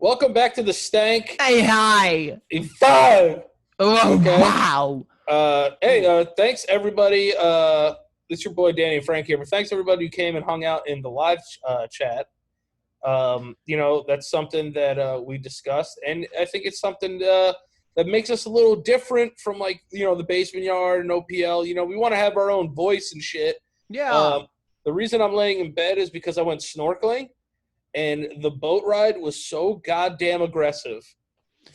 Welcome back to the Stank. Hey, hi. In 5. Oh, Okay. wow. Thanks everybody. It's your boy Danny and Frank here. But thanks everybody who came and hung out in the live chat. That's something that we discussed, and I think it's something that makes us a little different from the basement yard and OPL. We want to have our own voice and shit. Yeah. The reason I'm laying in bed is because I went snorkeling, and the boat ride was so goddamn aggressive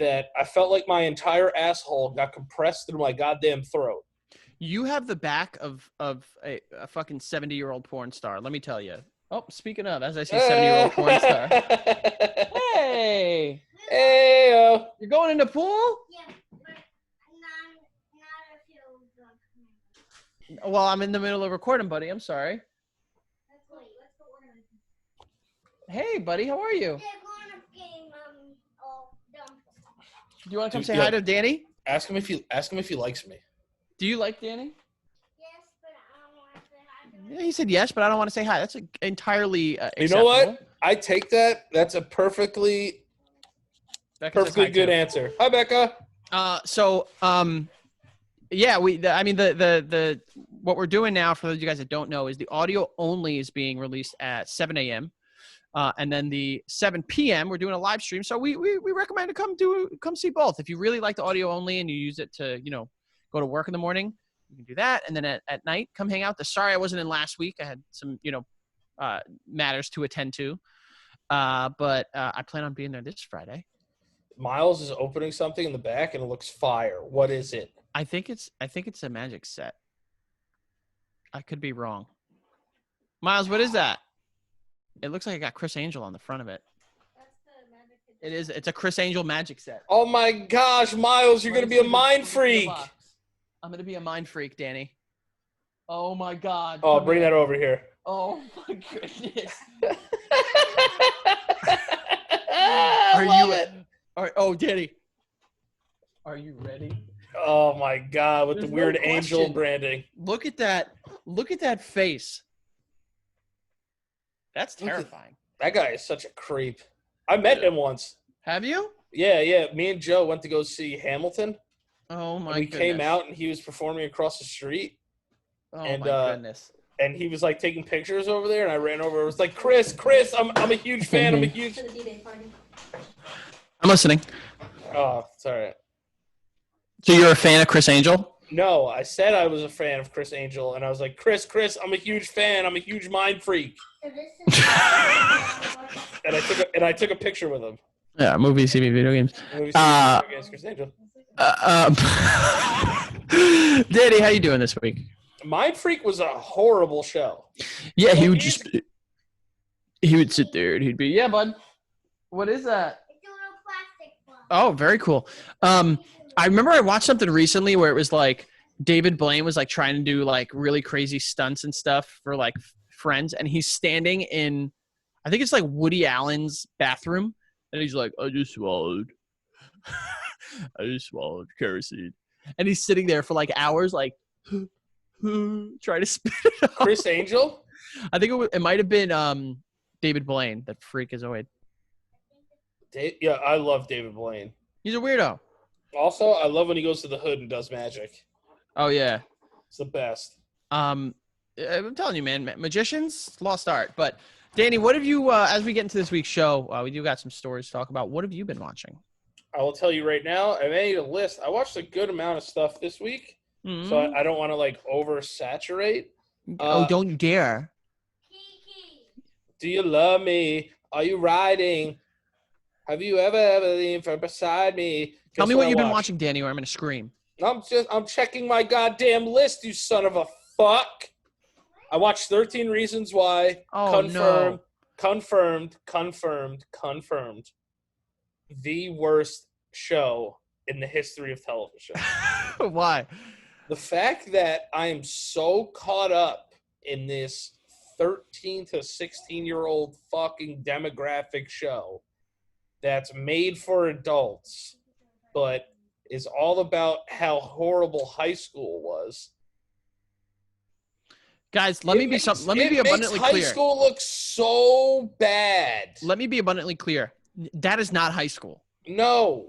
that I felt like my entire asshole got compressed through my goddamn throat. You have the back of a fucking 70-year-old porn star, let me tell you. Oh, speaking of, as I say, 70-year-old porn star. Hey. Hey. You're going in the pool? Yeah, but not if you're drunk. Well, I'm in the middle of recording, buddy. I'm sorry. Let's go organize. Hey, buddy. How are you? They're going to game dumb. Do you want to come say hi to Danny? Ask him if he likes me. Do you like Danny? Yes, but I don't want to say hi to him. Yeah, he said yes, but I don't want to say hi. That's entirely acceptable. You know what? I take that. That's a perfectly good answer. Hi, Becca. The what we're doing now, for those of you guys that don't know, is the audio only is being released at 7 a.m. And then the 7 p.m. we're doing a live stream. So we recommend to come see both. If you really like the audio only and you use it to go to work in the morning, you can do that. And then at night, come hang out. Sorry I wasn't in last week. I had some matters to attend to. But I plan on being there this Friday. Miles is opening something in the back and it looks fire. What is it? I think it's a magic set. I could be wrong. Miles, what is that? It looks like I got Chris Angel on the front of it. That's the magic. It is. It's a Chris Angel magic set. Oh my gosh, Miles, you're going to be a mind freak. I'm going to be a mind freak, Danny. Oh my God. Oh, bring that over here. Oh my goodness. Danny. Are you ready? Oh my God, with There's the weird no angel question. branding. Look at that. Look at that face. That's terrifying. That guy is such a creep. I met him once. Have you? Yeah. Me and Joe went to go see Hamilton. Oh my goodness. We came out and he was performing across the street. Oh my goodness. And he was like taking pictures over there, and I ran over. It was like, Chris, I'm a huge fan. I'm listening. Oh, sorry. So you're a fan of Chris Angel? No, I said I was a fan of Chris Angel, and I was like, Chris, I'm a huge fan. I'm a huge mind freak. And I took a picture with him. Yeah, movies, TV, video games. Chris Angel. Daddy, how you doing this week? Mind Freak was a horrible show. Yeah, he would sit there and he'd be, yeah, bud. What is that? It's a little plastic one. Oh, very cool. I remember I watched something recently where it was like David Blaine was like trying to do like really crazy stunts and stuff for like Friends, and he's standing in, I think it's like Woody Allen's bathroom, and he's like, I just swallowed kerosene, and he's sitting there for like hours, like trying to spit it out. Chris Angel? I think it might have been David Blaine, that freakazoid. Yeah, I love David Blaine. He's a weirdo. Also, I love when he goes to the hood and does magic. Oh yeah, it's the best. I'm telling you, man, magicians, lost art. But Danny, what have you? As we get into this week's show, we do got some stories to talk about. What have you been watching? I will tell you right now. I made a list. I watched a good amount of stuff this week, so I don't want to like oversaturate. Don't you dare! Do you love me? Are you riding? Have you ever been from beside me? Tell me what you've been watching, Danny, or I'm gonna scream. I'm checking my goddamn list, you son of a fuck. I watched 13 Reasons Why. Oh, no. Confirmed. The worst show in the history of television. Why? The fact that I am so caught up in this 13 to 16-year-old fucking demographic show that's made for adults, but is all about how horrible high school was. Guys, let me be abundantly clear. High school looks so bad. Let me be abundantly clear. That is not high school. No.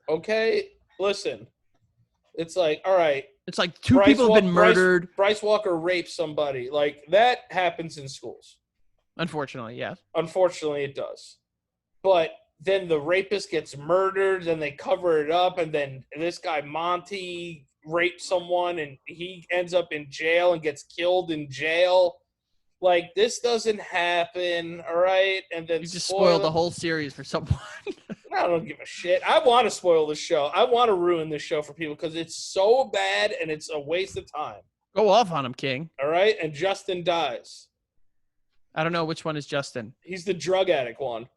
Okay? Listen. It's like, all right. It's like two people have been murdered. Bryce Walker raped somebody. Like, that happens in schools. Unfortunately, yes. Unfortunately, it does. But then the rapist gets murdered, then they cover it up, and then this guy, Monty, raped someone, and he ends up in jail and gets killed in jail. Like, this doesn't happen, all right? And then You just spoiled the whole series for someone. I don't give a shit. I want to spoil this show. I want to ruin this show for people because it's so bad and it's a waste of time. Go off on him, King. All right? And Justin dies. I don't know which one is Justin. He's the drug addict one.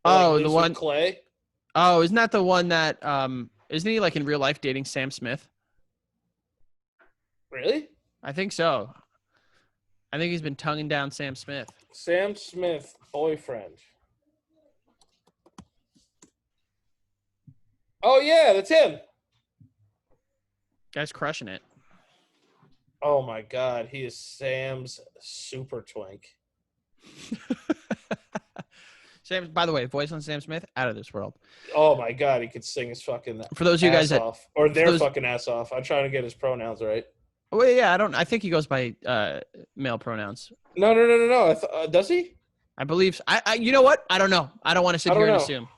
Oh, the one Clay. Oh, isn't that the one that isn't he like in real life dating Sam Smith? Really? I think so. I think he's been tonguing down Sam Smith. Sam Smith, boyfriend. Oh, yeah, that's him. Guy's crushing it. Oh, my God. He is Sam's super twink. Sam, by the way, voice on Sam Smith, out of this world. Oh, my God. He could sing his fucking For those of you guys off. Or their fucking ass off. I'm trying to get his pronouns right. Oh, yeah, I think he goes by male pronouns. No. Does he? I believe. You know what? I don't know. I don't want to sit here and assume.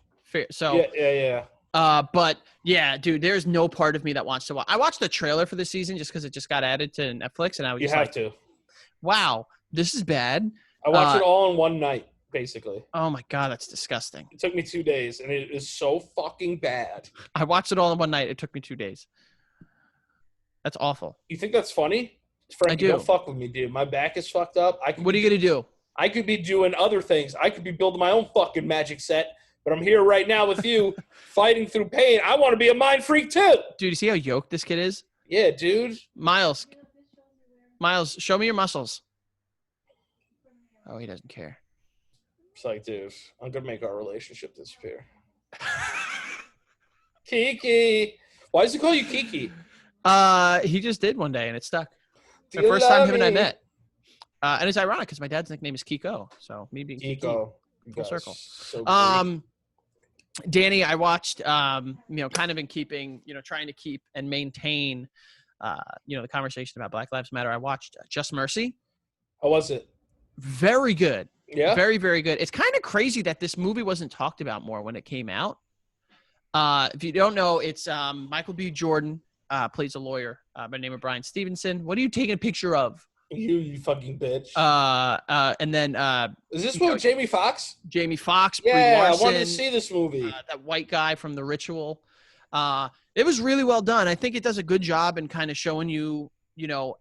So Yeah. But yeah, dude, there's no part of me that wants to watch. I watched the trailer for this season just because it just got added to Netflix, and I was just like, to. Wow, this is bad. I watched it all in one night, basically. Oh my God, that's disgusting. It took me 2 days, and it is so fucking bad. I watched it all in one night. It took me 2 days. That's awful. You think that's funny? Frankie, I do. Don't fuck with me, dude. My back is fucked up. What are you going to do? I could be doing other things. I could be building my own fucking magic set, but I'm here right now with you fighting through pain. I want to be a mind freak too. Dude, you see how yoked this kid is? Yeah, dude. Miles, show me your muscles. Oh, he doesn't care. It's like, dude, I'm going to make our relationship disappear. Kiki. Why does he call you Kiki? He just did one day, and it stuck. The first time him and I met. And it's ironic because my dad's nickname is Kiko. So me being Kiko. Full circle. So Danny, I watched, kind of in keeping, trying to keep and maintain, the conversation about Black Lives Matter. I watched Just Mercy. How was it? Very good. Yeah. Very, very good. It's kind of crazy that this movie wasn't talked about more when it came out. If you don't know, it's Michael B. Jordan plays a lawyer by the name of Brian Stevenson. What are you taking a picture of? You fucking bitch. And then is this with Jamie Foxx? Jamie Foxx. Yeah, Brie Larson, I wanted to see this movie. That white guy from The Ritual. It was really well done. I think it does a good job in kind of showing you,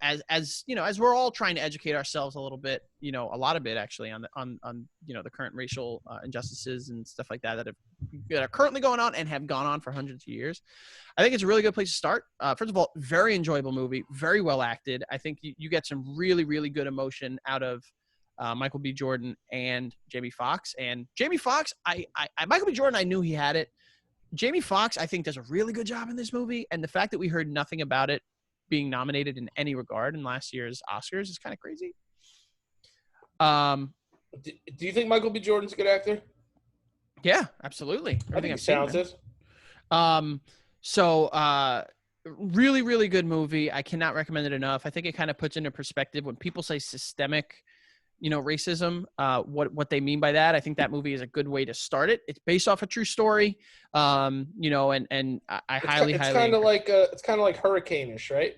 as we're all trying to educate ourselves a little bit, a lot of it actually on the current racial injustices and stuff like that are currently going on and have gone on for hundreds of years. I think it's a really good place to start. First of all, very enjoyable movie, very well acted. I think you get some really, really good emotion out of Michael B. Jordan and Jamie Foxx. And Jamie Foxx, Michael B. Jordan, I knew he had it. Jamie Foxx, I think, does a really good job in this movie. And the fact that we heard nothing about it being nominated in any regard in last year's Oscars is kind of crazy. Do you think Michael B. Jordan's a good actor? Yeah, absolutely. I think he's talented. Really, really good movie. I cannot recommend it enough. I think it kind of puts into perspective when people say systemic, racism, what they mean by that. I think that movie is a good way to start it. It's based off a true story, and I highly. It's kind of like Hurricane-ish, right?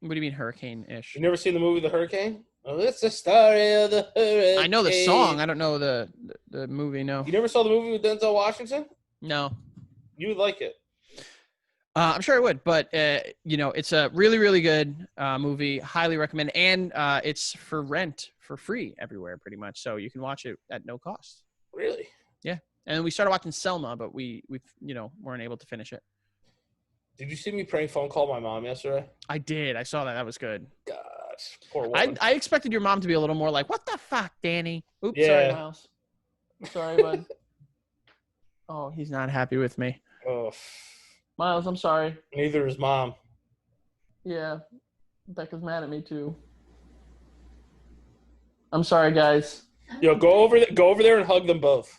What do you mean Hurricane-ish? You never seen the movie The Hurricane? Oh, it's the story of the hurricane. I know the song. I don't know the movie. No. You never saw the movie with Denzel Washington? No. You would like it. I'm sure I would, but it's a really, really good movie. Highly recommend, and it's for rent for free everywhere, pretty much. So you can watch it at no cost. Really? Yeah. And we started watching Selma, but we weren't able to finish it. Did you see me prank phone call my mom yesterday? I did. I saw that. That was good. God, poor woman. I expected your mom to be a little more like, "What the fuck, Danny?" Oops, Yeah. sorry, Miles. Sorry, bud. Oh, he's not happy with me. Oh. Miles, I'm sorry. Neither is Mom. Yeah, Becca's mad at me too. I'm sorry, guys. Yo, go over there and hug them both.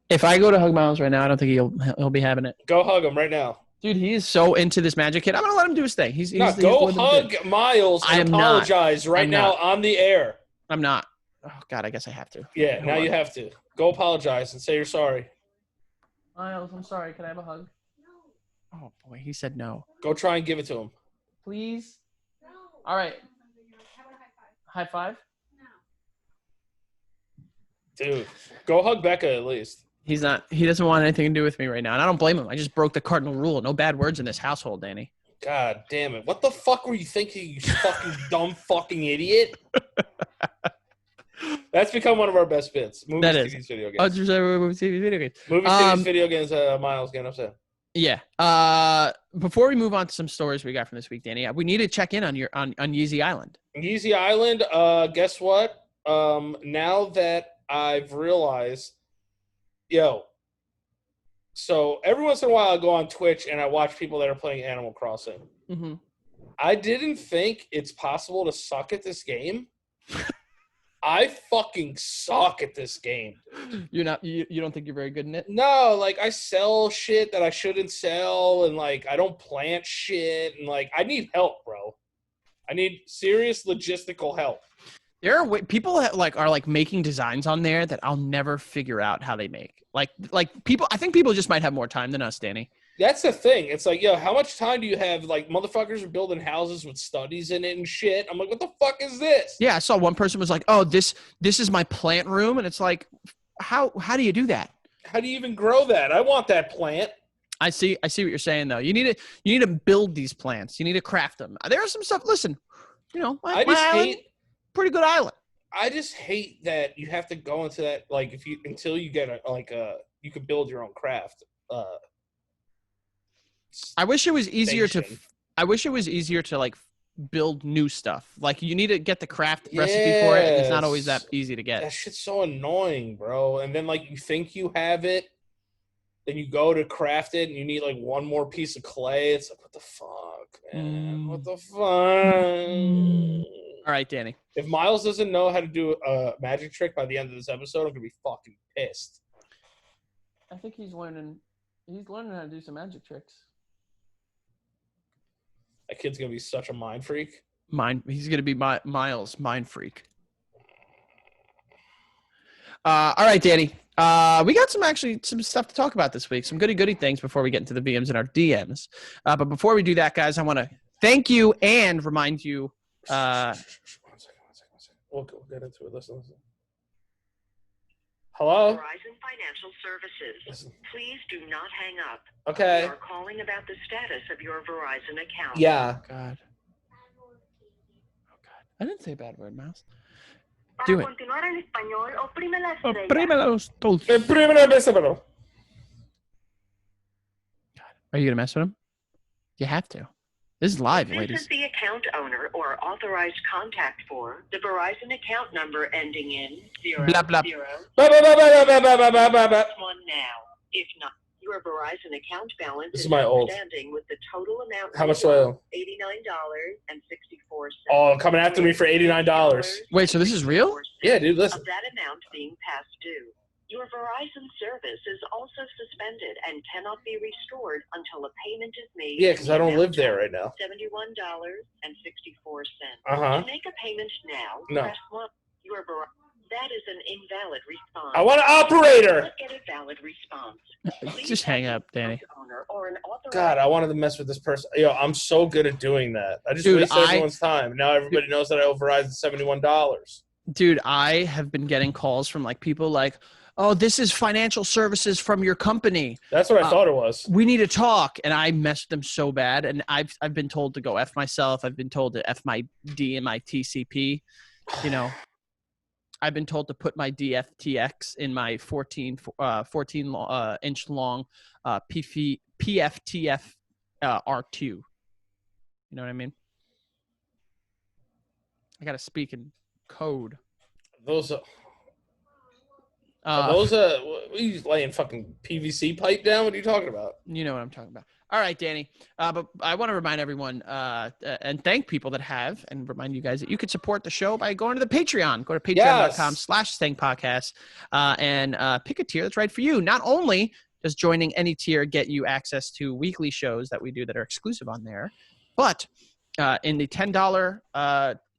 If I go to hug Miles right now, I don't think he'll be having it. Go hug him right now. Dude, he is so into this magic kid. I'm gonna let him do his thing. He's Go living hug good. Miles I and am not. apologize right I'm now not. on the air. I'm not. Oh God, I guess I have to. Yeah, Hold now on. you have to. Go apologize and say you're sorry. Miles, I'm sorry. Can I have a hug? Oh boy, he said no. Go try and give it to him. Please. All right. High five. Dude, go hug Becca at least. He's not. He doesn't want anything to do with me right now, and I don't blame him. I just broke the cardinal rule: no bad words in this household, Danny. God damn it! What the fuck were you thinking, you fucking dumb fucking idiot? That's become one of our best bits. Movies, That is. TVs, video Oh, games. TV video games. Movies, TVs, video games. Miles getting upset. Yeah. Before we move on to some stories we got from this week, Danny, we need to check in on Yeezy Island. Yeezy Island. Guess what? Now that I've realized, so every once in a while I go on Twitch and I watch people that are playing Animal Crossing. Mm-hmm. I didn't think it's possible to suck at this game. I fucking suck at this game. You don't think you're very good in it? No, like I sell shit that I shouldn't sell, and like I don't plant shit, and like I need help, bro. I need serious logistical help. There are people that are making designs on there that I'll never figure out how they make. Like people, I think people just might have more time than us, Danny. That's the thing. It's like, how much time do you have? Like, motherfuckers are building houses with studies in it and shit. I'm like, what the fuck is this? Yeah, I saw one person was like, "Oh, this is my plant room," and it's like, how do you do that? How do you even grow that? I want that plant. I see what you're saying though. You need to build these plants. You need to craft them. There are some stuff. Listen, my island, pretty good island. I just hate that you have to go into that until you get you can build your own craft. I wish it was easier to like build new stuff. Like you need to get the craft recipe for it, and it's not always that easy to get. That shit's so annoying, bro. And then like you think you have it, then you go to craft it, and you need like one more piece of clay. It's like, what the fuck, man? What the fuck? All right, Danny. If Miles doesn't know how to do a magic trick by the end of this episode, I'm gonna be fucking pissed. I think he's learning how to do some magic tricks. That kid's gonna be such a mind freak. He's gonna be Miles mind freak. All right, Danny. We got some stuff to talk about this week. Some goody things before we get into the VMs and our DMs. But before we do that, guys, I want to thank you and remind you. One second. We'll get into it. Listen. Hello? Verizon Financial Services. Listen. Please do not hang up. Okay. We are calling about the status of your Verizon account. Yeah. God. I didn't say a bad word, Mouse. Do it. Are you gonna mess with him? You have to. This is live, This ladies. is the account owner or authorized contact for the Verizon account number ending in 000. Blah, blah. One now. If not, your Verizon account balance This is my old. outstanding with the total amount. How much do I owe? $89.64. Oh, coming after me for $89. Wait, so this is real? Yeah, dude, listen. Of that amount being past due. Your Verizon service is also suspended and cannot be restored until a payment is made. Yeah, because I don't live there right now. $71.64. Uh-huh. To make a payment now, No. press 1. That is an invalid response. I want an operator. Let's get a valid response. Just hang up, Danny. God, I wanted to mess with this person. I'm so good at doing that. I just Dude, wasted everyone's time. Now everybody knows that I owe Verizon $71. Dude, I have been getting calls from people like, "Oh, this is financial services from your company. That's what I thought it was. We need to talk." And I messed them so bad. And I've been told to go F myself. I've been told to F my D and my TCP. I've been told to put my DFTX in my 14 inch long PFTF R2. You know what I mean? I got to speak in code. Those are... Are those what are you laying fucking PVC pipe down? What are you talking about? You know what I'm talking about. All right, Danny. But I want to remind everyone and thank people that have, and remind you guys that you could support the show by going to the Patreon. Go to patreon.com/stankpodcast and pick a tier that's right for you. Not only does joining any tier get you access to weekly shows that we do that are exclusive on there, but in the $10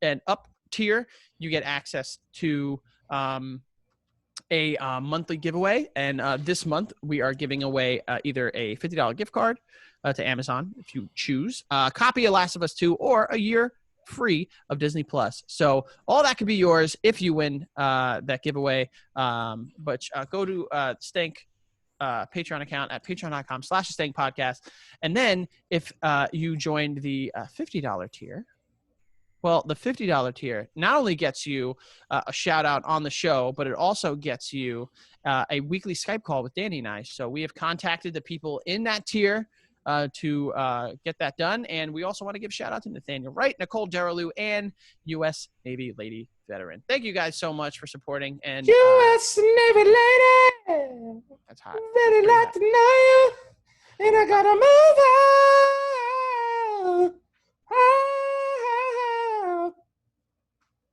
and up tier, you get access to a monthly giveaway. And this month, we are giving away either a $50 gift card to Amazon, if you choose, a copy of Last of Us 2, or a year free of Disney Plus. So all that could be yours if you win that giveaway. But go to Stank Patreon account at patreon.com/Stank Podcast. And then if you joined the $50 tier, well, the $50 tier not only gets you a shout out on the show, but it also gets you a weekly Skype call with Danny and I. So we have contacted the people in that tier to get that done. And we also want to give shout out to Nathaniel Wright, Nicole Derelou, and U.S. Navy Lady Veteran. Thank you guys so much for supporting. And U.S. Navy Lady. That's hot. Really like to know you, and I gotta move on.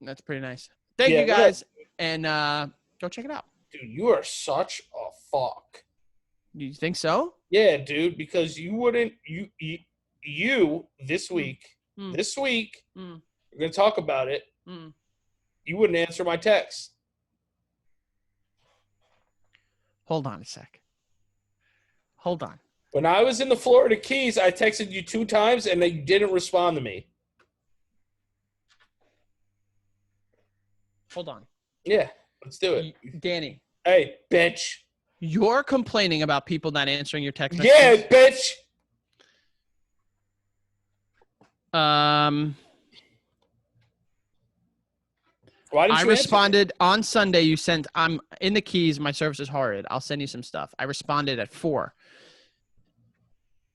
That's pretty nice. Thank you guys, and go check it out. Dude, you are such a fuck. You think so? Yeah, dude, because you wouldn't you this week, we're gonna talk about it. You wouldn't answer my text. Hold on a sec. Hold on. When I was in the Florida Keys, I texted you 2 times and they didn't respond to me. Hold on. Yeah, let's do it. Danny. Hey, bitch. You're complaining about people not answering your text Yeah, messages? bitch. Why didn't I you responded on Sunday. You sent, I'm in the Keys. My service is horrid. I'll send you some stuff. I responded at 4.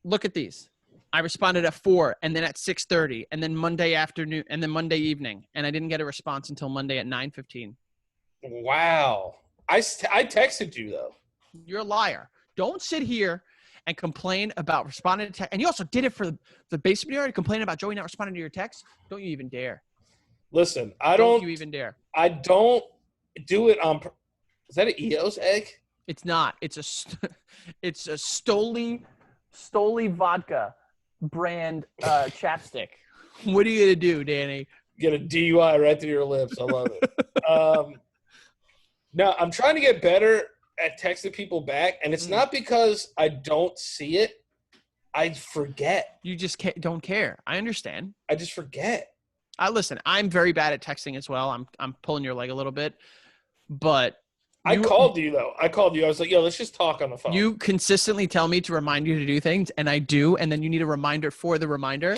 Look at these. I responded at 4 and then at 6:30 and then Monday afternoon and then Monday evening. And I didn't get a response until Monday at 9:15. Wow. I texted you, though. You're a liar. Don't sit here and complain about responding to text. And you also did it for the basement yard, complaining about Joey not responding to your text. Don't you even dare. Listen, Don't you even dare. I don't do it on. Is that an EOS egg? It's not. It's a Stoli vodka brand chapstick. What are you gonna do, Danny? Get a DUI right through your lips. I love it. No, I'm trying to get better at texting people back, and it's not because I don't see it. I forget. You just don't care. I understand. I just forget. Listen, I'm very bad at texting as well. I'm pulling your leg a little bit, but I called you though. I was like, yo, let's just talk on the phone. You consistently tell me to remind you to do things, and I do, and then you need a reminder for the reminder.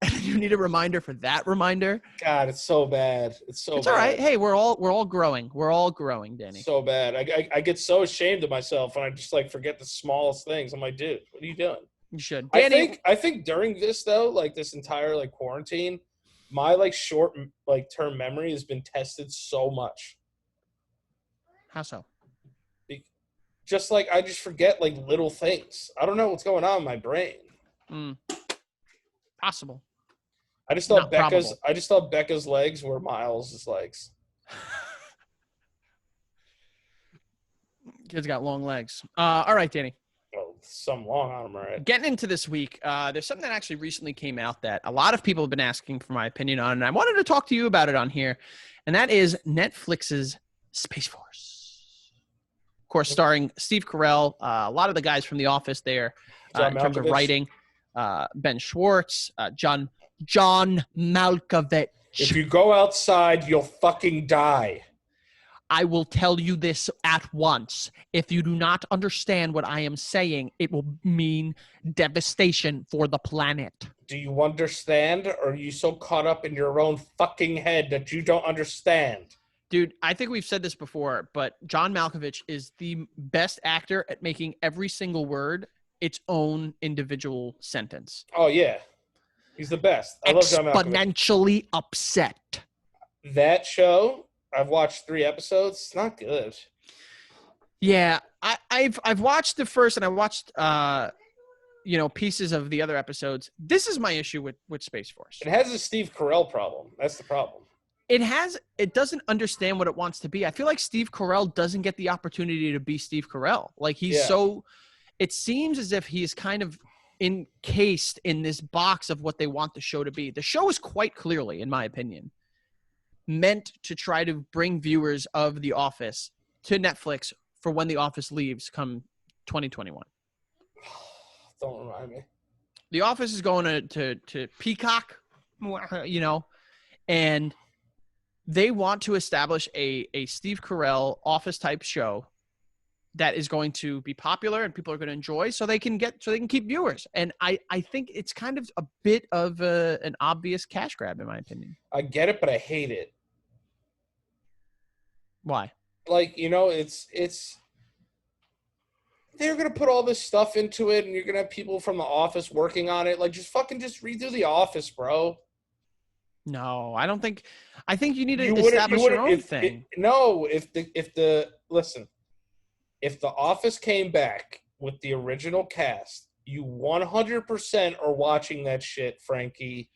And you need a reminder for that reminder. God, it's so bad. It's bad. All right. Hey, we're all growing. We're all growing, Danny. So bad. I get so ashamed of myself when I just like forget the smallest things. I'm like, dude, what are you doing? You should. Danny, I think during this though, like this entire like quarantine, my like short like term memory has been tested so much. How so? Just like I just forget like little things. I don't know what's going on in my brain. Possible. I just thought Becca's legs were Miles' legs. Kid's got long legs. All right, Danny. Oh, some long on them, right? Getting into this week, there's something that actually recently came out that a lot of people have been asking for my opinion on, and I wanted to talk to you about it on here, and that is Netflix's Space Force. Of course, starring Steve Carell, a lot of the guys from The Office there in terms of writing, Ben Schwartz, John Malkovich. If you go outside, you'll fucking die. I will tell you this at once. If you do not understand what I am saying, it will mean devastation for the planet. Do you understand, or are you so caught up in your own fucking head that you don't understand? Dude, I think we've said this before, but John Malkovich is the best actor at making every single word its own individual sentence. Oh, yeah. He's the best. I love John Malkovich. Exponentially upset. That show, I've watched 3 episodes. It's not good. Yeah, I've watched the first, and I watched pieces of the other episodes. This is my issue with Space Force. It has a Steve Carell problem. That's the problem. It doesn't understand what it wants to be. I feel like Steve Carell doesn't get the opportunity to be Steve Carell. Like it seems as if he's kind of encased in this box of what they want the show to be. The show is quite clearly, in my opinion, meant to try to bring viewers of The Office to Netflix for when The Office leaves come 2021. Don't remind me. The Office is going to Peacock, and they want to establish a Steve Carell Office type show that is going to be popular and people are going to enjoy, so they can keep viewers. And I think it's kind of a bit of an obvious cash grab, in my opinion. I get it, but I hate it. Why? Like, it's they're going to put all this stuff into it, and you're going to have people from The Office working on it. Like, just redo The Office, bro. No, I don't think. I think you need to establish your own thing. If The Office came back with the original cast, you 100% are watching that shit, Frankie.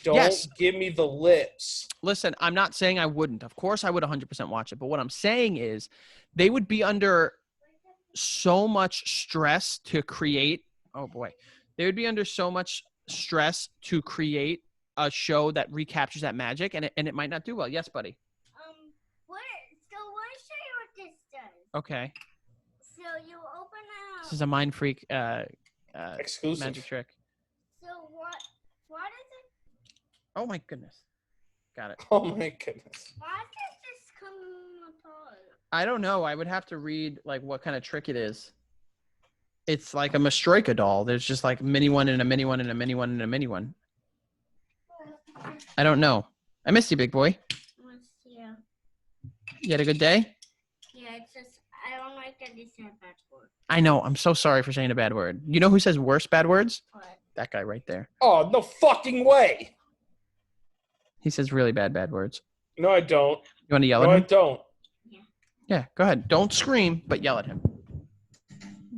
Don't give me the lips. Listen, I'm not saying I wouldn't. Of course, I would 100% watch it. But what I'm saying is they would be under so much stress to create. Oh, boy. They would be under so much stress to create a show that recaptures that magic, and it might not do well. Yes, buddy. Let me show you what this does. Okay. So you open up. This is a mind freak Exclusive magic trick. So what is it? Oh my goodness. Got it. Oh my goodness. Why does this come apart? I don't know. I would have to read like what kind of trick it is. It's like a Mastroika doll. There's just like a mini one and a mini one and a mini one and a mini one. I don't know. I missed you, big boy. Yeah. You had a good day? Yeah, it's just I don't like that you said bad word. I know. I'm so sorry for saying a bad word. You know who says worse bad words? What? That guy right there. Oh, no fucking way. He says really bad words. No, I don't. You want to yell No, at I him? don't. Yeah, go ahead. Don't scream, but yell at him.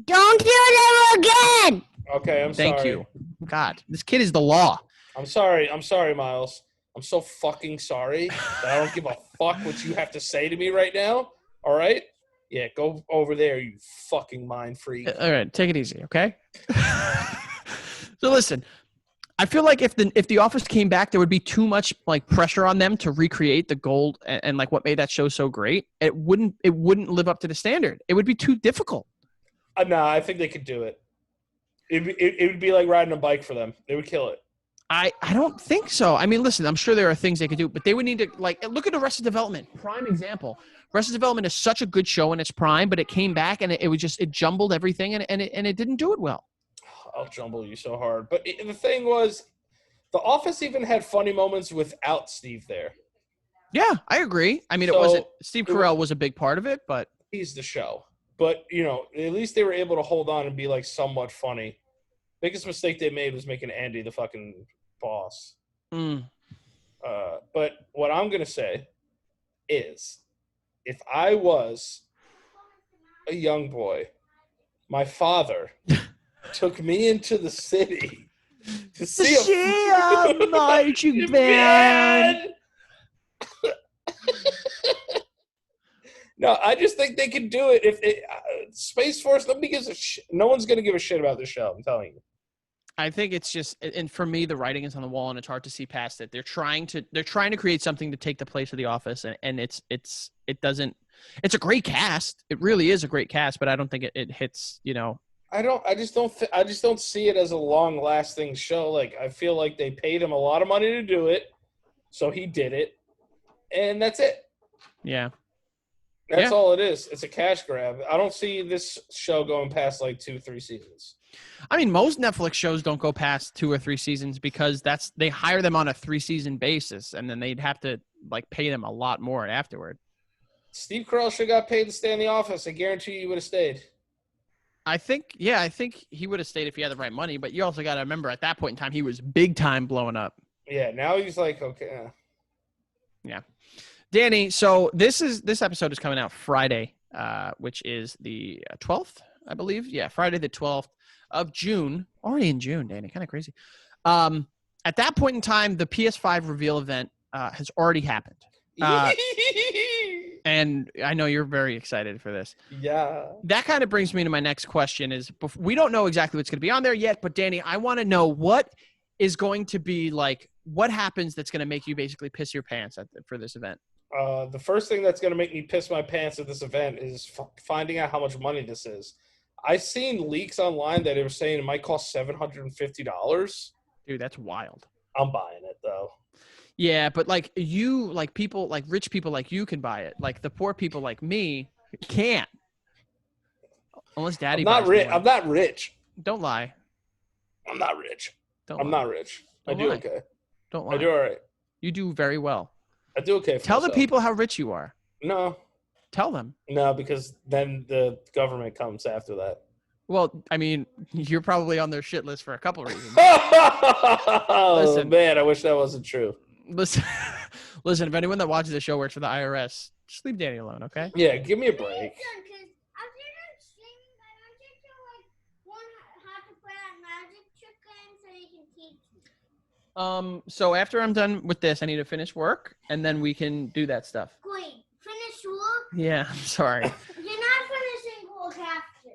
Don't do them again! Okay, I'm sorry. Thank you. God, this kid is the law. I'm sorry, Miles. I'm so fucking sorry that I don't give a fuck what you have to say to me right now. All right? Yeah, go over there, you fucking mind freak. All right, take it easy, okay? So listen, I feel like if the Office came back, there would be too much like pressure on them to recreate the gold and like what made that show so great. It wouldn't live up to the standard. It would be too difficult. No, I think they could do it. It would be like riding a bike for them. They would kill it. I don't think so. I mean, listen, I'm sure there are things they could do, but they would need to like look at Arrested Development. Prime example. Arrested Development is such a good show in its prime, but it came back and it jumbled everything and it didn't do it well. I'll jumble you so hard. But the thing was, The Office even had funny moments without Steve there. Yeah, I agree. I mean, So, it wasn't Steve Carell was a big part of it, but He's the show. But, at least they were able to hold on and be, like, somewhat funny. Biggest mistake they made was making Andy the fucking boss. But what I'm going to say is, if I was a young boy, my father took me into the city to see a marching band. No, I just think they can do it. If Space Force, nobody gives a shit. No one's going to give a shit about this show. I'm telling you. I think it's just, and for me, the writing is on the wall, and it's hard to see past it. They're trying to create something to take the place of The Office, and it doesn't. It's a great cast. It really is a great cast, but I don't think it hits. I just don't see it as a long-lasting show. Like, I feel like they paid him a lot of money to do it, so he did it, and that's it. Yeah. That's all it is. It's a cash grab. I don't see this show going past like 2-3 seasons. I mean, most Netflix shows don't go past 2 or 3 seasons because they hire them on a 3-season basis, and then they'd have to like pay them a lot more afterward. Steve Carell should have got paid to stay in The Office. I guarantee you would have stayed. I think he would have stayed if he had the right money, but you also got to remember at that point in time, he was big time blowing up. Yeah, now he's like, okay. Yeah. Danny, so this episode is coming out Friday. which is the 12th, I believe. Yeah, Friday the 12th of June. Already in June, Danny. Kind of crazy. At that point in time, the PS5 reveal event has already happened. And I know you're very excited for this. Yeah. That kind of brings me to my next question is, we don't know exactly what's going to be on there yet, but Danny, I want to know what is going to be like, what happens that's going to make you basically piss your pants for this event? The first thing that's going to make me piss my pants at this event is finding out how much money this is. I've seen leaks online that it was saying it might cost $750. Dude, that's wild. I'm buying it, though. Yeah, but like people, like rich people like you can buy it. Like the poor people like me can't. Unless daddy buys rich. one. I'm not rich. Don't lie. I'm not rich. Don't I'm lie. not rich. Don't I do lie. okay. Don't lie. I do all right. You do very well. I do okay for Tell myself. the people how rich you are. No. Tell them. No, because then the government comes after that. Well, I mean, you're probably on their shit list for a couple reasons. Oh, Listen. man, I wish that wasn't true. Listen, if anyone that watches the show works for the IRS, just leave Danny alone, okay? Yeah, give me a break. Because after that streaming, I wanted to learn how to play that magic trick game so you can teach me. So after I'm done with this, I need to finish work, and then we can do that stuff. Wait, finish work? Yeah, I'm sorry. You're not finishing work after.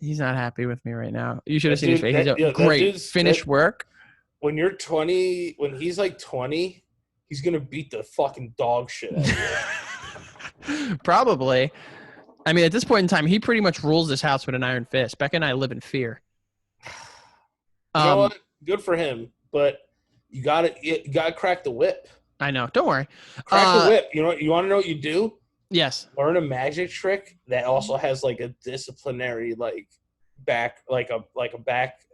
He's not happy with me right now. You should have That seen his dude- face. that- He's yeah, that great. dude's- Finish that- work. When you're 20, when he's like 20, he's going to beat the fucking dog shit out of you. Probably. I mean, at this point in time, he pretty much rules this house with an iron fist. Becca and I live in fear. You know what? Good for him, but you gotta crack the whip. I know. Don't worry. Crack the whip. You know, you want to know what you do? Yes. Learn a magic trick that also has like a disciplinary back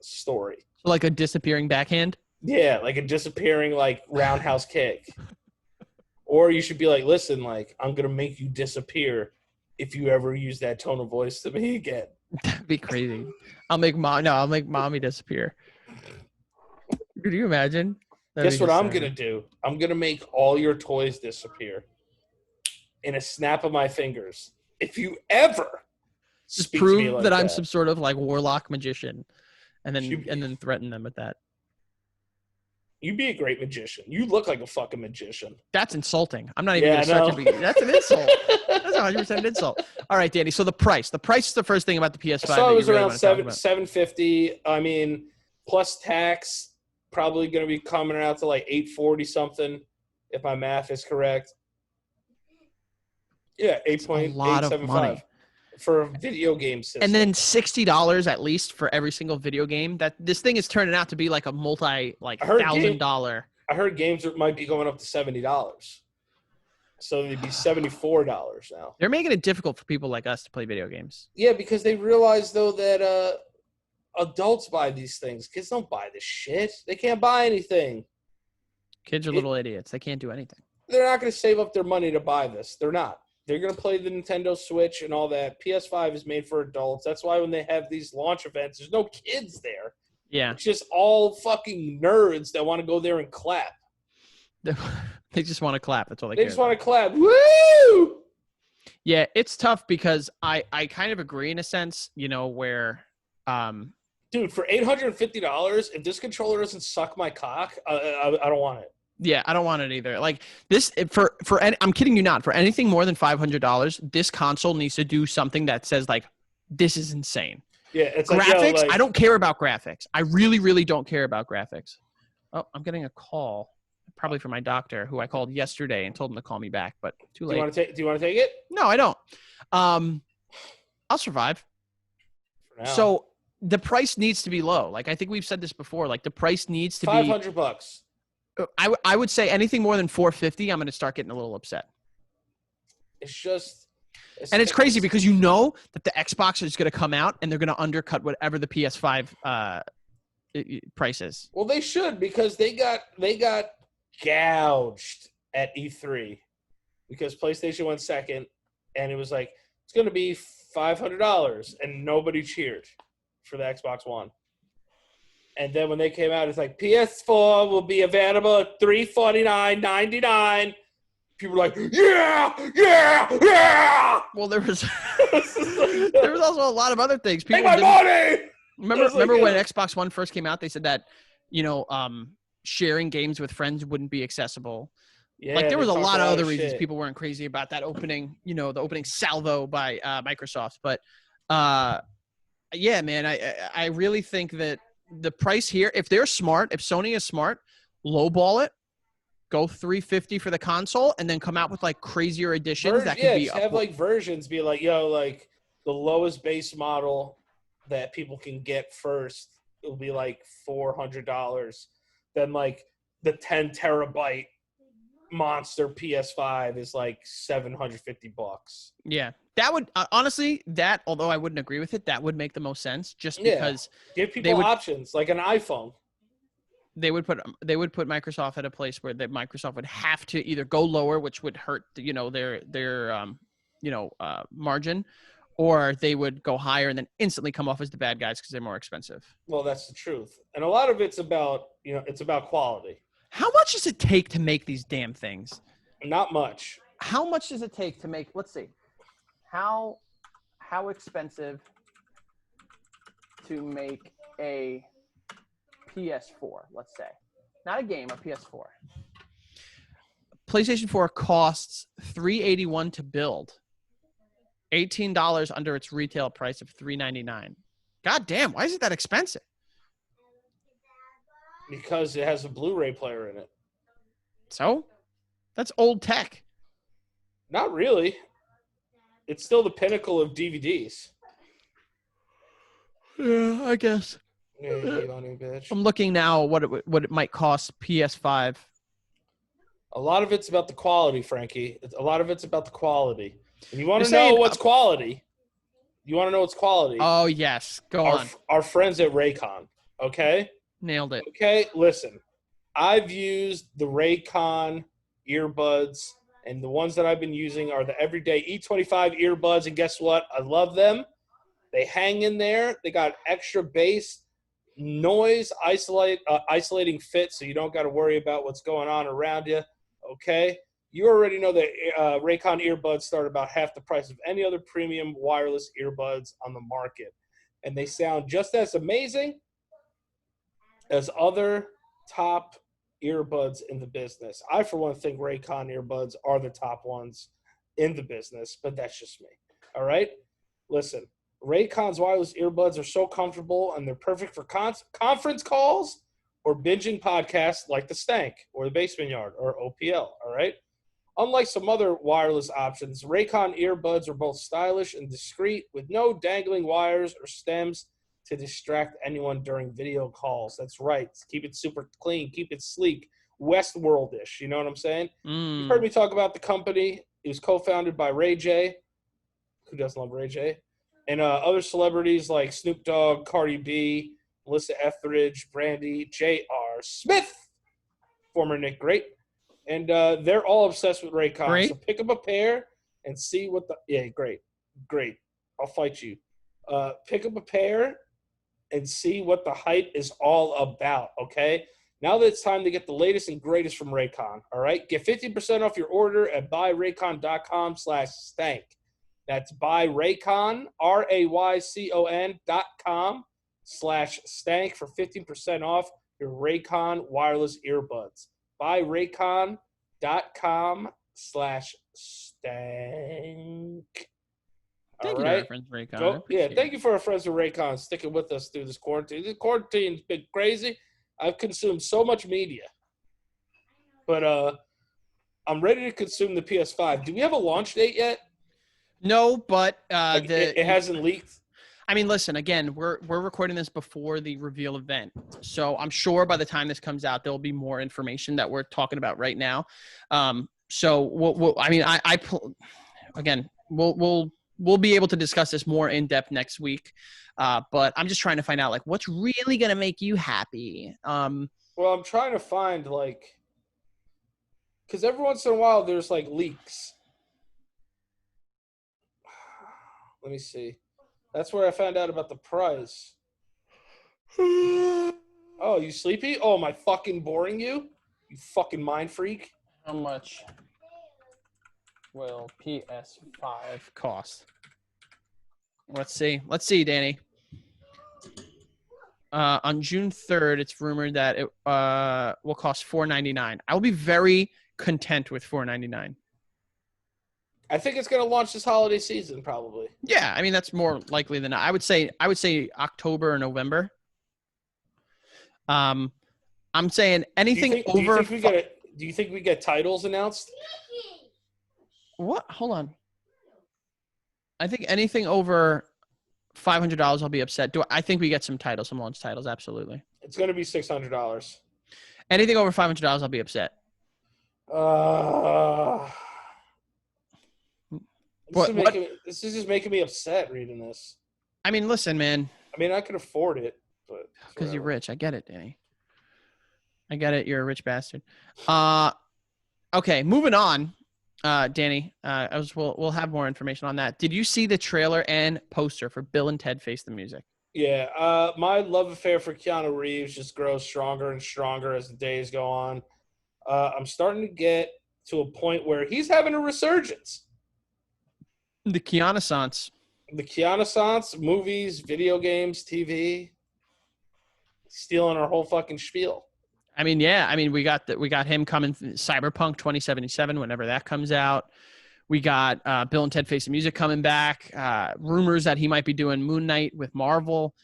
story. Like a disappearing backhand. Yeah, like a disappearing roundhouse kick. Or you should be like, listen, I'm gonna make you disappear if you ever use that tone of voice to me again. That'd be crazy. I'll make mommy disappear. Could you imagine? Guess what I'm gonna do? I'm gonna make all your toys disappear in a snap of my fingers. If you ever just speak to me prove like that I'm some sort of warlock magician, and then You- and then threaten them with that. You'd be a great magician. You look like a fucking magician. That's insulting. I'm not even Yeah, gonna I start to be. That's an insult. That's 100% an insult. All right, Danny. So the price. The price is the first thing about the PS5. I saw it was that you really around want to talk about. $750. I mean, plus tax, probably going to be coming out to $840 something, if my math is correct. Yeah, A lot of 8.875 money. for a video game system. And then $60 at least for every single video game. That this thing is turning out to be like a multi heard $1,000. I heard games might be going up to $70. So they'd be $74 now. They're making it difficult for people like us to play video games. Yeah, because they realize though that adults buy these things. Kids don't buy this shit. They can't buy anything. Kids are little idiots. They can't do anything. They're not going to save up their money to buy this. They're not. They're going to play the Nintendo Switch and all that. PS5 is made for adults. That's why when they have these launch events, there's no kids there. Yeah. It's just all fucking nerds that want to go there and clap. They just want to clap. That's all they They care just about. want to clap. Woo! Yeah, it's tough because I kind of agree in a sense, where Dude, for $850, if this controller doesn't suck my cock, I don't want it. yeah, I don't want it either. Like this I'm kidding you not, for anything more than $500, this console needs to do something that says this is insane. Yeah, it's Graphics, I don't care about graphics. I really, really don't care about graphics. Oh, I'm getting a call, probably from my doctor, who I called yesterday and told him to call me back, but too late. Do you want to take it? No, I don't. I'll survive. For now. So the price needs to be low. I think we've said this before. The price needs to be. $500. I would say anything more than $450, I'm going to start getting a little upset. It's just. And it's crazy because that the Xbox is going to come out and they're going to undercut whatever the PS5 price is. Well, they should because they got gouged at E3 because PlayStation went second, and it was it's going to be $500, and nobody cheered for the Xbox One. And then when they came out, it's PS4 will be available at $349.99. people were like, yeah. Well, there was Like, there was also a lot of other things. Take People my didn't- money. remember when Xbox One first came out? They said that sharing games with friends wouldn't be accessible. Yeah, Like there they was a talked lot of other reasons shit. people weren't crazy about that opening, the opening salvo by Microsoft. But yeah, man, I really think that the price here, if they're smart, if Sony is smart, lowball it, go $350 for the console, and then come out with like crazier editions that could be just have like versions be like, like the lowest base model that people can get first, it'll be like $400. Then like the 10 terabyte monster PS5 is like $750. Yeah, that would honestly, although I wouldn't agree with it, that would make the most sense, just because give people options like an iPhone. they would put Microsoft at a place where Microsoft would have to either go lower, which would hurt their margin, or they would go higher and then instantly come off as the bad guys because they're more expensive. Well, that's the truth, and a lot of it's about it's about quality. How much does it take to make these damn things? Not much. How much does it take to make? Let's see. How expensive to make a PS4? Let's say, not a game, a PS4. PlayStation 4 costs $381 to build. $18 under its retail price of $399. God damn! Why is it that expensive? Because it has a Blu-ray player in it. So, that's old tech. Not really. It's still the pinnacle of DVDs. Yeah, I guess. Yeah, you yawning bitch. I'm looking now what it might cost PS5. A lot of it's about the quality, Frankie. A lot of it's about the quality. And you want You're to know saying- what's quality? You want to know what's quality? Oh yes, go on. Our friends at Raycon. Okay. Nailed it. Okay. Listen, I've used the Raycon earbuds, and the ones that I've been using are the everyday E25 earbuds. And guess what? I love them. They hang in there. They got extra bass, noise isolating fit, so you don't got to worry about what's going on around you. Okay. You already know that Raycon earbuds start about half the price of any other premium wireless earbuds on the market. And they sound just as amazing as other top earbuds in the business. I, for one, think Raycon earbuds are the top ones in the business, but that's just me. All right? Listen, Raycon's wireless earbuds are so comfortable, and they're perfect for conference calls or binging podcasts like The Stank or The Basement Yard or OPL. All right? Unlike some other wireless options, Raycon earbuds are both stylish and discreet with no dangling wires or stems to distract anyone during video calls. That's right. Keep it super clean. Keep it sleek. Westworld-ish. You know what I'm saying? You've heard me talk about the company. It was co-founded by Ray J. Who doesn't love Ray J? And other celebrities like Snoop Dogg, Cardi B, Melissa Etheridge, Brandy, J.R. Smith, former Nick Great. And they're all obsessed with Raycon. Great. So pick up a pair and see what the – yeah, great. I'll fight you. Pick up a pair and see what the hype is all about, okay? Now that it's time to get the latest and greatest from Raycon, all right? Get 50% off your order at buyraycon.com/stank. That's buyraycon, RAYCON.com/stank for 15% off your Raycon wireless earbuds. Buyraycon.com/stank. Thank All you, right. to our friends Raycon. Thank you for our friends at Raycon sticking with us through this quarantine. This quarantine's been crazy. I've consumed so much media. But I'm ready to consume the PS5. Do we have a launch date yet? No, but it hasn't leaked. I mean, listen. Again, we're recording this before the reveal event, so I'm sure by the time this comes out, there'll be more information that we're talking about right now. So we'll be able to discuss this more in depth next week. But I'm just trying to find out like what's really gonna make you happy. Well, I'm trying to find because every once in a while there's like leaks. Let me see. That's where I found out about the price. Oh, you sleepy? Oh, am I fucking boring you? You fucking mind freak. How much? will PS5 cost? Let's see, Danny. On June 3rd, it's rumored that it will cost $499. I will be very content with $499. I think it's going to launch this holiday season, probably. Yeah, I mean that's more likely than not. I would say October or November. I'm saying anything over. Do you think we get titles announced? What? Hold on. I think anything over $500, I'll be upset. I think we get some titles, some launch titles? Absolutely. It's going to be $600. Anything over $500, I'll be upset. This is just making me upset reading this. I mean, listen, man. I mean, I can afford it, but because you're rich. I get it, Danny. I get it. You're a rich bastard. Okay, moving on. Danny, we'll have more information on that. Did you see the trailer and poster for Bill and Ted Face the Music? Yeah. My love affair for Keanu Reeves just grows stronger and stronger as the days go on. I'm starting to get to a point where he's having a resurgence. The Keanu-sance. The Keanu-sance, movies, video games, TV, stealing our whole fucking spiel. I mean, yeah. I mean, we got him coming Cyberpunk 2077 whenever that comes out. We got Bill and Ted Face the Music coming back. Rumors that he might be doing Moon Knight with Marvel.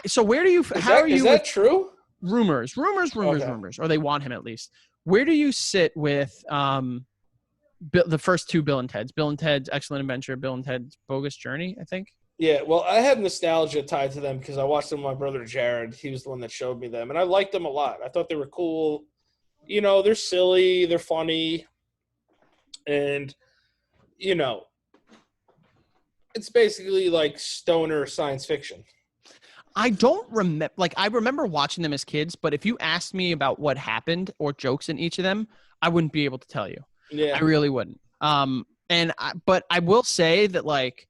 So where do you? Is that true? Rumors, or they want him at least. Where do you sit with the first two Bill and Ted's? Bill and Ted's Excellent Adventure, Bill and Ted's Bogus Journey, I think. Yeah, well, I have nostalgia tied to them because I watched them with my brother Jared. He was the one that showed me them, and I liked them a lot. I thought they were cool. You know, they're silly, they're funny, and, you know, it's basically like stoner science fiction. I don't remember. Like, I remember watching them as kids, but if you asked me about what happened or jokes in each of them, I wouldn't be able to tell you. Yeah, I really wouldn't. But I will say that, like,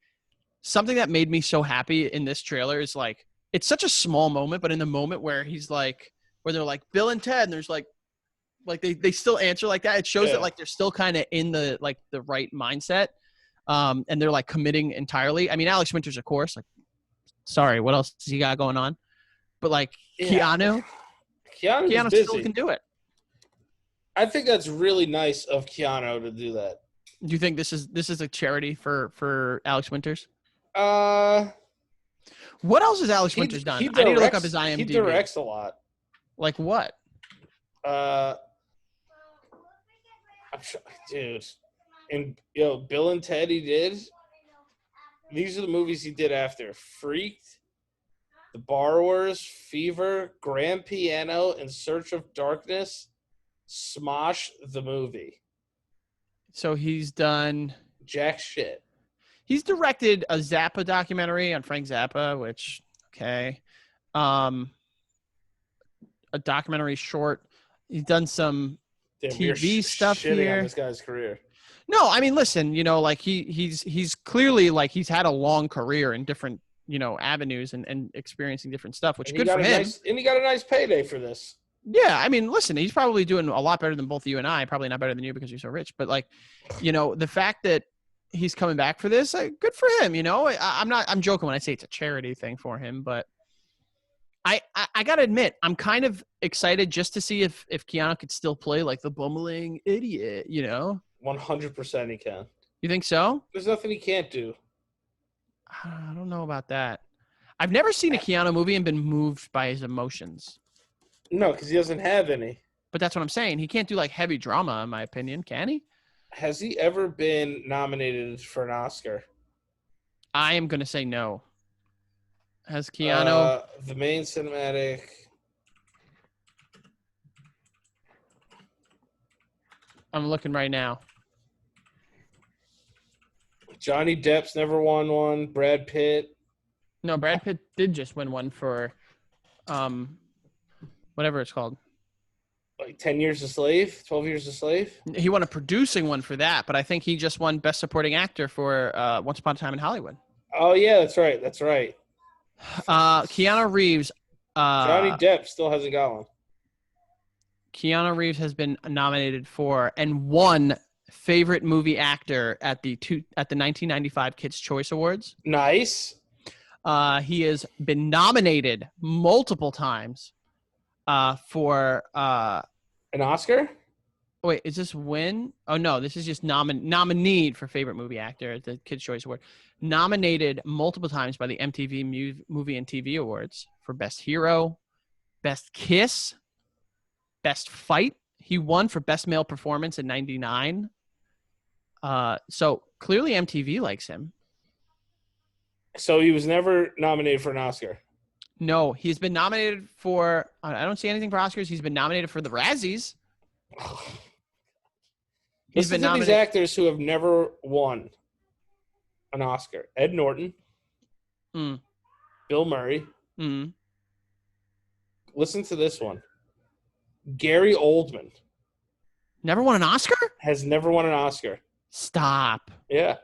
something that made me so happy in this trailer is, like, it's such a small moment, but in the moment where he's like, where they're like Bill and Ted, and there's like they still answer like that. It shows that, like, they're still kind of in the right mindset, and they're like committing entirely. I mean, Alex Winters, of course. Like, sorry, what else does he got going on? But, like, Keanu still can do it. I think that's really nice of Keanu to do that. Do you think this is a charity for Alex Winters? What else has Alex Winters done? I need to look up his IMDb. He directs a lot. Like what? I'm sure, dude. And Bill and Ted, he did. These are the movies he did after: Freaked, The Borrowers, Fever, Grand Piano, In Search of Darkness, Smosh the movie. So he's done jack shit. He's directed a Zappa documentary on Frank Zappa, which, okay. A documentary short. He's done some TV stuff here. On this guy's career. No, I mean, listen, like he's clearly, like, he's had a long career in different, avenues and experiencing different stuff, which is good for him. And he got a nice payday for this. Yeah, I mean, listen, he's probably doing a lot better than both you and I. Probably not better than you because you're so rich. But, like, the fact that he's coming back for this, good for him. I'm joking when I say it's a charity thing for him, but I gotta admit, I'm kind of excited just to see if Keanu could still play like the bumbling idiot. 100% he can. You think so? There's nothing he can't do. I don't know about that. I've never seen a Keanu movie and been moved by his emotions. No, because he doesn't have any. But that's what I'm saying. He can't do, like, heavy drama, in my opinion. Can he? Has he ever been nominated for an Oscar? I am going to say no. Has Keanu... the main cinematic... I'm looking right now. Johnny Depp's never won one. Brad Pitt. No, Brad Pitt did just win one for... whatever it's called. Like 10 Years a Slave? 12 Years a Slave? He won a producing one for that, but I think he just won Best Supporting Actor for Once Upon a Time in Hollywood. Oh, yeah, that's right. Keanu Reeves. Johnny Depp still hasn't got one. Keanu Reeves has been nominated for and won favorite movie actor at the 1995 Kids' Choice Awards. Nice. He has been nominated multiple times for An Oscar? wait, is this win? Oh no, this is just nominee for favorite movie actor at the Kids' Choice Award. Nominated multiple times by the MTV Movie and TV Awards for Best Hero, Best Kiss, Best Fight. He won for Best Male Performance in '99. So clearly MTV likes him. So he was never nominated for an Oscar. No, he's been nominated for. I don't see anything for Oscars. He's been nominated for the Razzies. He's Listen been to these nominated. actors who have never won an Oscar. Ed Norton. Mm. Bill Murray. Mm. Listen to this one. Gary Oldman Never won an Oscar? has never won an Oscar. Stop. Yeah.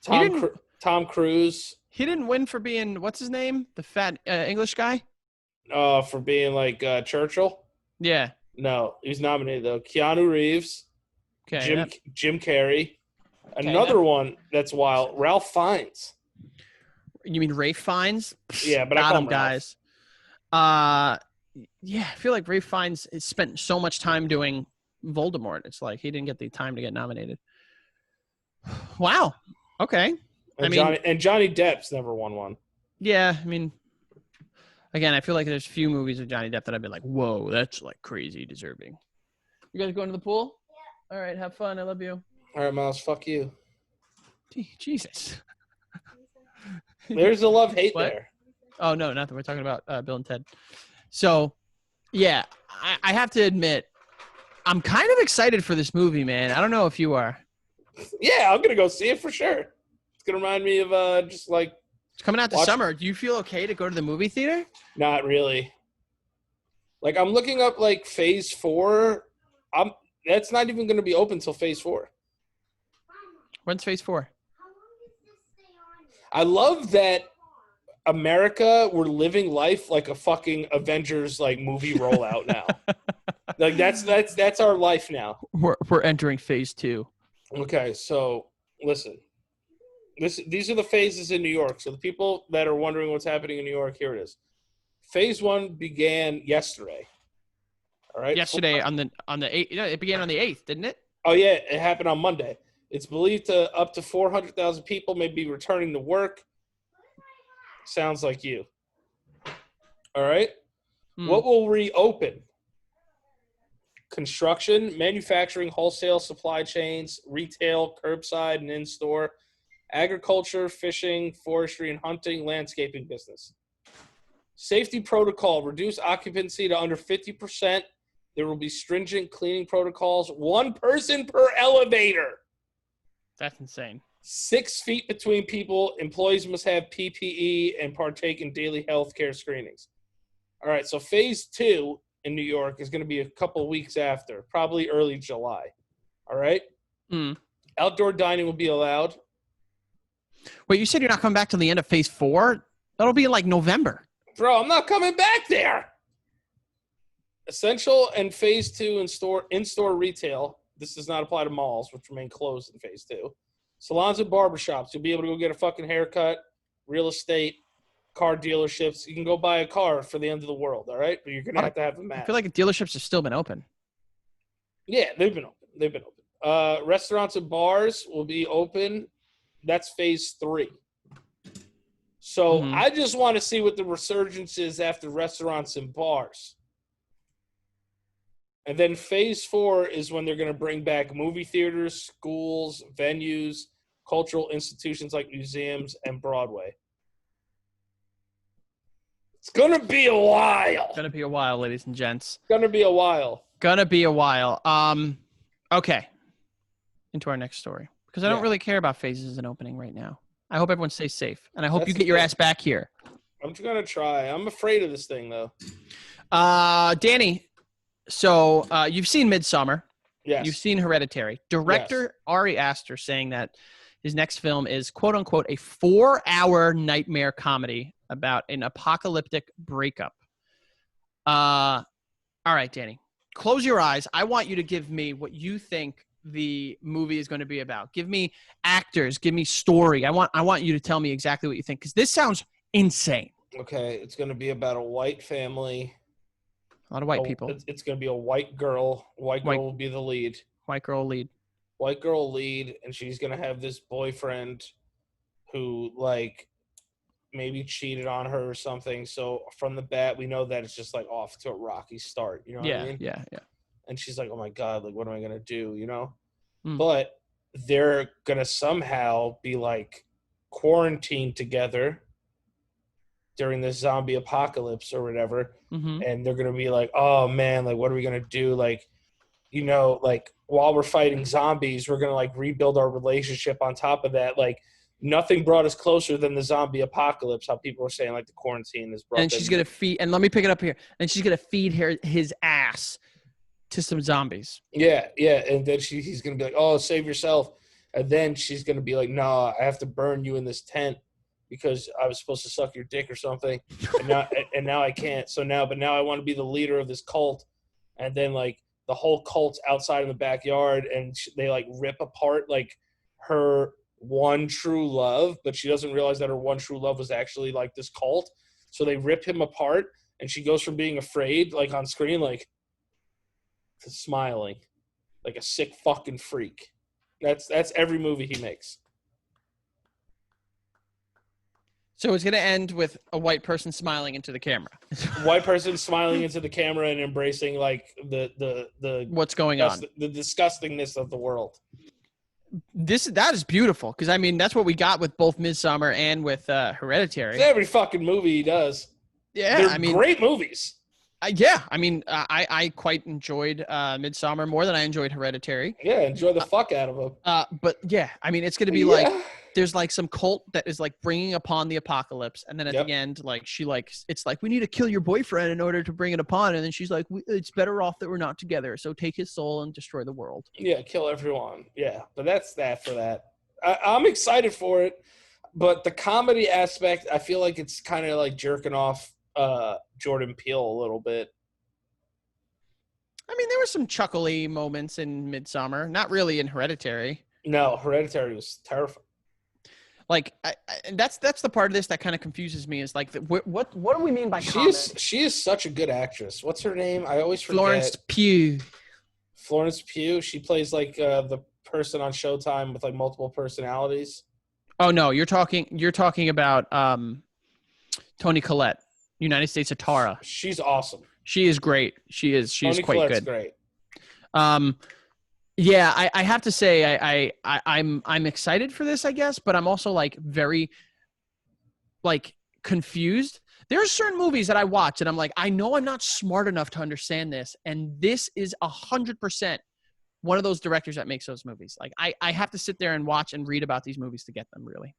didn't- Tom Cruise He didn't win for being what's his name? The fat English guy? for being like Churchill. Yeah. No, he was nominated though. Keanu Reeves, Okay. Jim Carrey. Okay, Another one that's wild. Ralph Fiennes. You mean Rafe Fiennes? Yeah, but I got call him, him Ralph. guys. Yeah, I feel like Rafe Fiennes has spent so much time doing Voldemort. It's like he didn't get the time to get nominated. Wow. Okay. And Johnny Depp's never won one. Yeah, I mean, again, I feel like there's few movies of Johnny Depp that I've been like, whoa, that's like crazy deserving. You guys going to the pool? Yeah. All right, have fun. I love you. All right, Miles, fuck you. Jesus. There's a love-hate What? there. Oh, no, nothing. We're talking about Bill and Ted. So, yeah, I have to admit, I'm kind of excited for this movie, man. I don't know if you are. Yeah, I'm going to go see it for sure. It's going to remind me of just like, It's coming out this Watch- summer. Do you feel okay to go to the movie theater? not really. Like, I'm looking up like phase 4. That's not even going to be open till phase 4. When's phase 4? How long does this stay on? I love that America, we're living life like a fucking Avengers like movie rollout now. Like that's our life now. We're entering phase 2. Okay, so listen. These are the phases in New York. So the people that are wondering what's happening in New York, here it is. Phase 1 began yesterday. All right. Yesterday on the 8th. You know, it began on the 8th, didn't it? Oh yeah, it happened on Monday. It's believed up to 400,000 people may be returning to work. Sounds like you. All right. What will reopen? Construction, manufacturing, wholesale, supply chains, retail, curbside and in-store, agriculture, fishing, forestry and hunting, landscaping business. Safety protocol, reduce occupancy to under 50%. There will be stringent cleaning protocols. 1 person per elevator. That's insane. 6 feet between people. Employees must have PPE and partake in daily health care screenings. All right, so phase 2 in New York is going to be a couple of weeks after, probably early July. All right? Outdoor dining will be allowed. Wait, you said you're not coming back till the end of phase 4? That'll be in like November. Bro, I'm not coming back there. Essential and phase 2 in-store retail. This does not apply to malls, which remain closed in phase 2. Salons and barbershops. You'll be able to go get a fucking haircut, real estate, car dealerships. You can go buy a car for the end of the world, all right? But you're going to have a I mask. feel like dealerships have still been open. Yeah, they've been open. Restaurants and bars will be open. That's phase 3. So I just want to see what the resurgence is after restaurants and bars. And then phase 4 is when they're going to bring back movie theaters, schools, venues, cultural institutions like museums and Broadway. It's going to be a while. Gonna be a while, ladies and gents. Gonna be a while. Gonna be a while. Okay. Into our next story. Because I don't really care about phases and opening right now. I hope everyone stays safe. And I hope you get your ass back here. I'm just going to try. I'm afraid of this thing, though. Danny, so you've seen Midsummer. Yes. You've seen Hereditary. Director Ari Aster saying that his next film is, quote unquote, a 4-hour nightmare comedy about an apocalyptic breakup. All right, Danny, close your eyes. I want you to give me what you think the movie is going to be about. Give me actors. Give me story. I want you to tell me exactly what you think, because this sounds insane. Okay, it's going to be about a white family. A lot of white people. It's going to be a white girl. White girl will be the lead. White girl lead. White girl lead, and she's going to have this boyfriend who, like, maybe cheated on her or something. So from the bat, we know that it's just, like, off to a rocky start. You know what I mean? Yeah. And she's like, oh, my God, like, what am I going to do, you know? Mm. But they're going to somehow be, like, quarantined together during this zombie apocalypse or whatever. Mm-hmm. And they're going to be like, oh, man, like, what are we going to do? Like, you know, like, while we're fighting zombies, we're going to, like, rebuild our relationship on top of that. Like, nothing brought us closer than the zombie apocalypse, how people were saying, like, the quarantine is brought. And she's going to feed, and let me pick it up here, and she's going to feed his ass to some zombies. Yeah. And then he's going to be like, oh, save yourself. And then she's going to be like, no, I have to burn you in this tent because I was supposed to suck your dick or something. And now I can't. But now I want to be the leader of this cult. And then, like, the whole cult's outside in the backyard, and they, like, rip apart, like, her one true love, but she doesn't realize that her one true love was actually, like, this cult. So they rip him apart, and she goes from being afraid, like, on screen, like, to smiling like a sick fucking freak. That's every movie he makes. So it's going to end with a white person smiling into the camera. White person smiling into the camera and embracing, like, the what's going on, the disgustingness of the world. That is beautiful, because I mean that's what we got with both Midsommar and with Hereditary. It's every fucking movie he does. Yeah, They're great movies. I quite enjoyed Midsommar more than I enjoyed Hereditary. Yeah, enjoy the fuck out of them. But yeah, I mean, it's going to be like there's like some cult that is like bringing upon the apocalypse, and then at the end, like it's like we need to kill your boyfriend in order to bring it upon, and then she's like, it's better off that we're not together, so take his soul and destroy the world. Yeah, kill everyone. Yeah, but that's that for that. I'm excited for it, but the comedy aspect, I feel like it's kind of like jerking off Jordan Peele a little bit. I mean, there were some chuckly moments in Midsommar, not really in Hereditary. No, Hereditary was terrifying. Like, and that's the part of this that kind of confuses me is like, what do we mean by comedy? She is such a good actress. What's her name? I always forget. Florence Pugh. She plays like the person on Showtime with like multiple personalities. Oh no, you're talking about Toni Collette, United States of Tara. She's awesome. She is great. She's quite Collette's good. Great. Yeah, I have to say I'm excited for this, I guess, but I'm also like very like confused. There are certain movies that I watch and I'm like, I know I'm not smart enough to understand this, and this is 100% one of those directors that makes those movies. Like I have to sit there and watch and read about these movies to get them, really.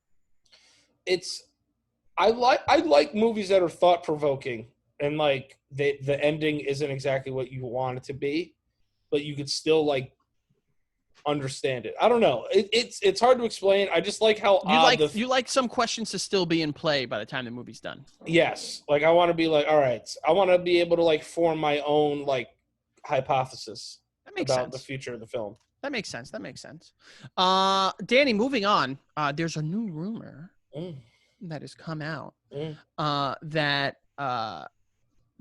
I like movies that are thought provoking, and like the ending isn't exactly what you want it to be, but you could still like understand it. I don't know. It's hard to explain. I just like how you like some questions to still be in play by the time the movie's done. Yes. Like I want to be like, all right, I want to be able to like form my own like hypothesis about the future of the film. That makes sense. Danny, moving on. There's a new rumor that has come out that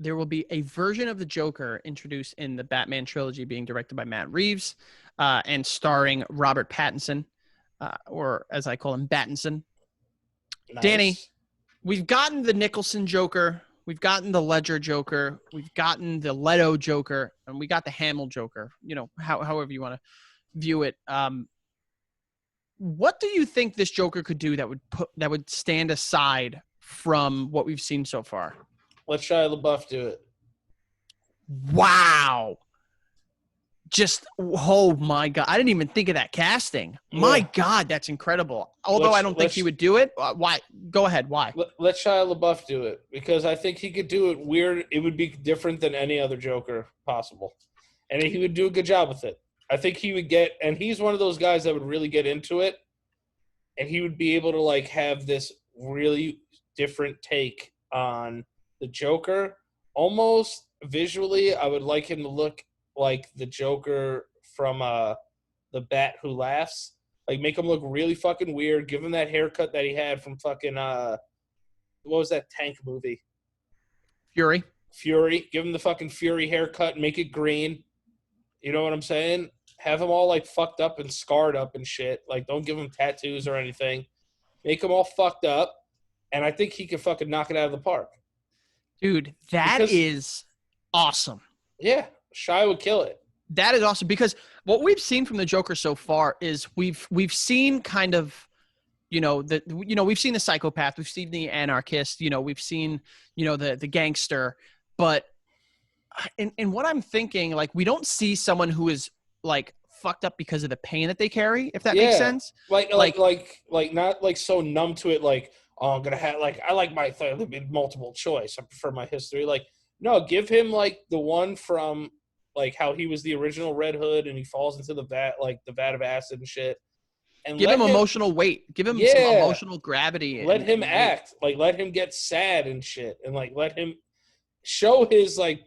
there will be a version of the Joker introduced in the Batman trilogy being directed by Matt Reeves and starring Robert Pattinson, or as I call him, Battinson. Nice. Danny, we've gotten the Nicholson Joker. We've gotten the Ledger Joker. We've gotten the Leto Joker. And we got the Hamill Joker, you know, however you want to view it. What do you think this Joker could do that would stand aside from what we've seen so far? Let Shia LaBeouf do it. Wow. Oh my God. I didn't even think of that casting. Yeah. My God, that's incredible. Although I don't think he would do it. Why? Go ahead. Why? Let Shia LaBeouf do it, because I think he could do it weird. It would be different than any other Joker possible. And he would do a good job with it. I think he would and he's one of those guys that would really get into it. And he would be able to like have this really different take on the Joker. Almost visually, I would like him to look like the Joker from the Bat Who Laughs. Like, make him look really fucking weird. Give him that haircut that he had from fucking what was that Tank movie? Fury. Give him the fucking Fury haircut. Make it green. You know what I'm saying? Have him all like fucked up and scarred up and shit. Like, don't give him tattoos or anything. Make him all fucked up, and I think he can fucking knock it out of the park. Dude, that is awesome. Yeah, Shia would kill it. That is awesome because what we've seen from the Joker so far is we've seen kind of, we've seen the psychopath, we've seen the anarchist, we've seen, the gangster, but in what I'm thinking, like, we don't see someone who is like fucked up because of the pain that they carry, if that makes sense. Like not like so numb to it, like, oh, I'm gonna have, like, I like my multiple choice. I prefer my history. Like, no, give him like the one from like how he was the original Red Hood and he falls into the vat of acid and shit. And give him emotional weight. Give him some emotional gravity. Let him act. Like, let him get sad and shit. And like, let him show his like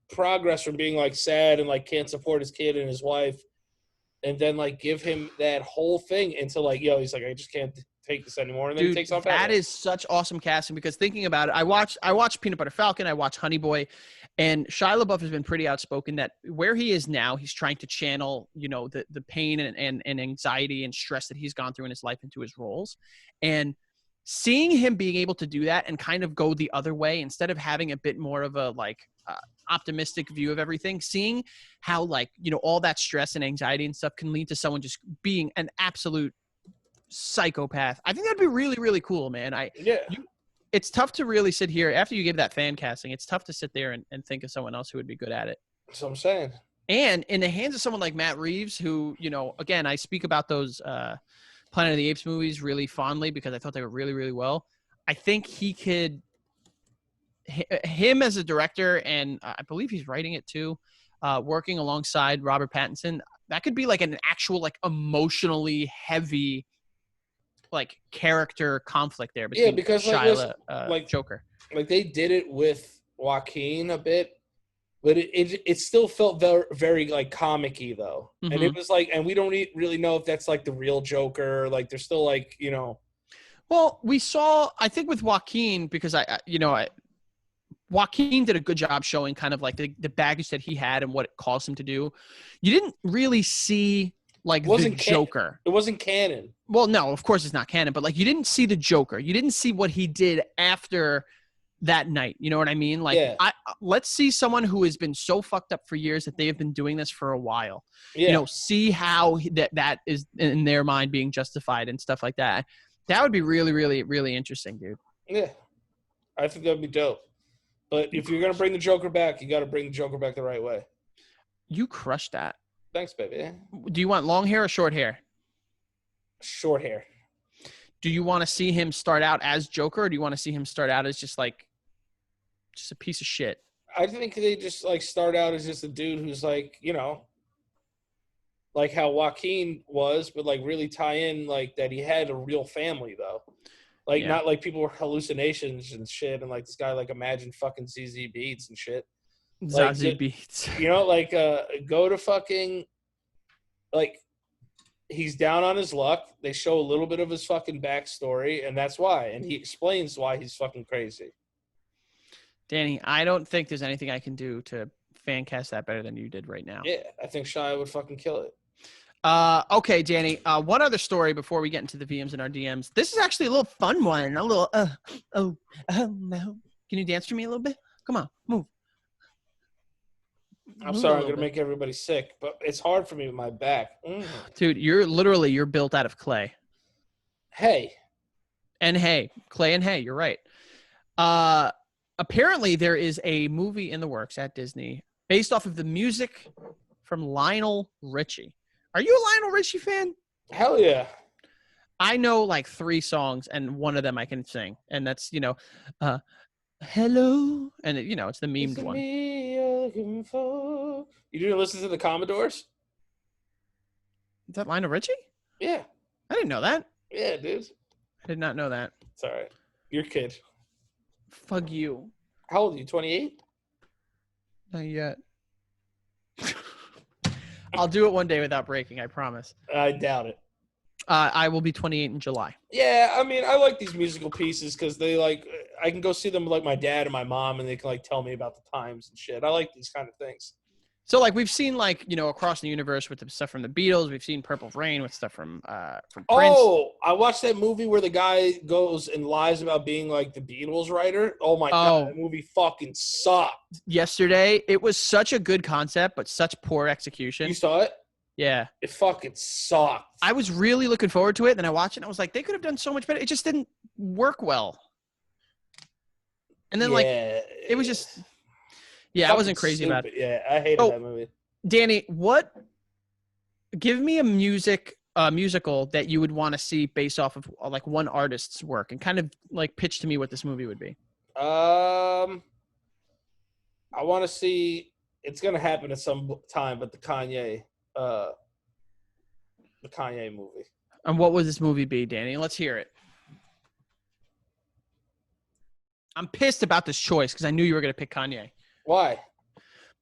progress from being like sad and like can't support his kid and his wife. And then like give him that whole thing into like, yo, he's like, I just can't take this anymore. And then he takes off. That is such awesome casting because thinking about it, I watched Peanut Butter Falcon, I watched Honey Boy, and Shia LaBeouf has been pretty outspoken that where he is now, he's trying to channel, the pain and anxiety and stress that he's gone through in his life into his roles. And seeing him being able to do that and kind of go the other way instead of having a bit more of a like optimistic view of everything, seeing how like, all that stress and anxiety and stuff can lead to someone just being an absolute psychopath. I think that'd be really, really cool, man. It's tough to really sit here after you give that fan casting. It's tough to sit there and think of someone else who would be good at it. That's what I'm saying. And in the hands of someone like Matt Reeves, who, again, I speak about those Planet of the Apes movies really fondly because I thought they were really, really well. I think he could, him as a director, and I believe he's writing it too, working alongside Robert Pattinson, that could be like an actual like emotionally heavy like character conflict there between because Shia like Joker. Like, they did it with Joaquin a bit, but it still felt very, very like comic-y though. Mm-hmm. And it was like, and we don't really know if that's like the real Joker. Like, they're still like, Well, we saw, I think with Joaquin, because Joaquin did a good job showing kind of like the baggage that he had and what it caused him to do. You didn't really see like the Joker. It wasn't canon. Well, no, of course it's not canon, but like you didn't see the Joker. You didn't see what he did after that night. You know what I mean? Like, let's see someone who has been so fucked up for years that they have been doing this for a while. Yeah. See how that is in their mind being justified and stuff like that. That would be really, really, really interesting, dude. Yeah. I think that'd be dope. But if you're going to bring the Joker back, you got to bring the Joker back the right way. You crushed that. Thanks, baby. Do you want long hair or short hair? Short hair. Do you want to see him start out as Joker, or do you want to see him start out as just a piece of shit? I think they just like start out as just a dude who's like, like how Joaquin was, but like really tie in like that he had a real family though. Like, not like people were hallucinations and shit, and like this guy like imagined fucking ZZ Beats and shit. Zazie Beats. Like go to fucking, like, he's down on his luck. They show a little bit of his fucking backstory, and that's why. And he explains why he's fucking crazy. Danny, I don't think there's anything I can do to fan cast that better than you did right now. Yeah, I think Shia would fucking kill it. Okay, Danny. One other story before we get into the VMs and our DMs. This is actually a little fun one. A little, no. Can you dance for me a little bit? Come on, move. I'm sorry, I'm going to make everybody sick, but it's hard for me with my back. Dude, you're built out of clay. Hay. And hay. Clay and hay, you're right. Apparently, there is a movie in the works at Disney based off of the music from Lionel Richie. Are you a Lionel Richie fan? Hell yeah. I know like 3 songs, and one of them I can sing. And that's, hello. And, it's the memed one. You didn't listen to the Commodores? Is that Lionel Richie? Yeah. I didn't know that. Yeah, dude. I did not know that. It's all right. You're a kid. Fuck you. How old are you, 28? Not yet. I'll do it one day without breaking. I promise. I doubt it. I will be 28 in July. Yeah, I mean, I like these musical pieces because they like I can go see them with like my dad and my mom, and they can like tell me about the times and shit. I like these kind of things. So like we've seen like across the universe with the stuff from the Beatles. We've seen Purple Rain with stuff from Prince. Oh, I watched that movie where the guy goes and lies about being like the Beatles writer. Oh my god, that movie fucking sucked. Yesterday, it was such a good concept, but such poor execution. You saw it? Yeah. It fucking sucked. I was really looking forward to it. Then I watched it and I was like, they could have done so much better. It just didn't work well. And then it was just, I wasn't crazy about it. Yeah, I hated that movie. Danny, give me a musical that you would want to see based off of like one artist's work and kind of like pitch to me what this movie would be. I want to see, it's going to happen at some time, but the Kanye movie. And what would this movie be, Danny? Let's hear it. I'm pissed about this choice because I knew you were going to pick Kanye. Why?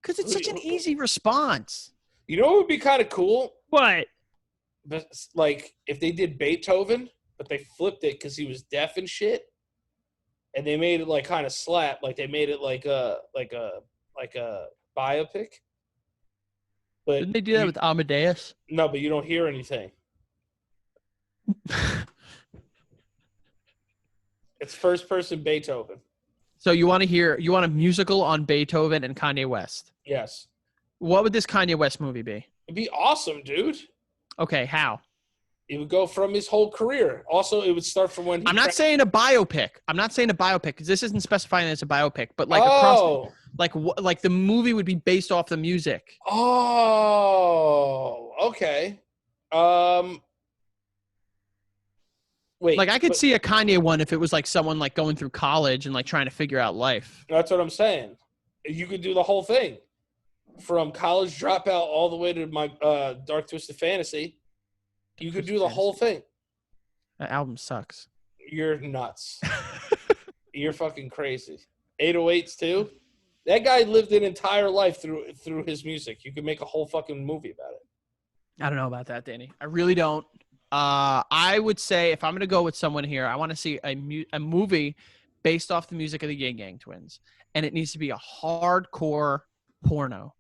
Because it's such an easy response. You know what would be kind of cool? What? But, like, if they did Beethoven, but they flipped it because he was deaf and shit, and they made it like kind of slap, like they made it like a biopic. But didn't they do that with Amadeus? No, but you don't hear anything. It's first person Beethoven. So you want a musical on Beethoven and Kanye West? Yes. What would this Kanye West movie be? It'd be awesome, dude. Okay, how? It would go from his whole career. Also, it would start from when he... I'm not saying a biopic. Because this isn't specifying that it's a biopic. But like like the movie would be based off the music. Oh, okay. Wait. Like I could see a Kanye one if it was like someone like going through college and like trying to figure out life. That's what I'm saying. You could do the whole thing. From college dropout all the way to my Dark Twisted Fantasy. You could do the whole thing. That album sucks. You're nuts. You're fucking crazy. 808s too? That guy lived an entire life through his music. You could make a whole fucking movie about it. I don't know about that, Danny. I really don't. I would say if I'm going to go with someone here, I want to see a movie based off the music of the Yang Gang Twins. And it needs to be a hardcore porno.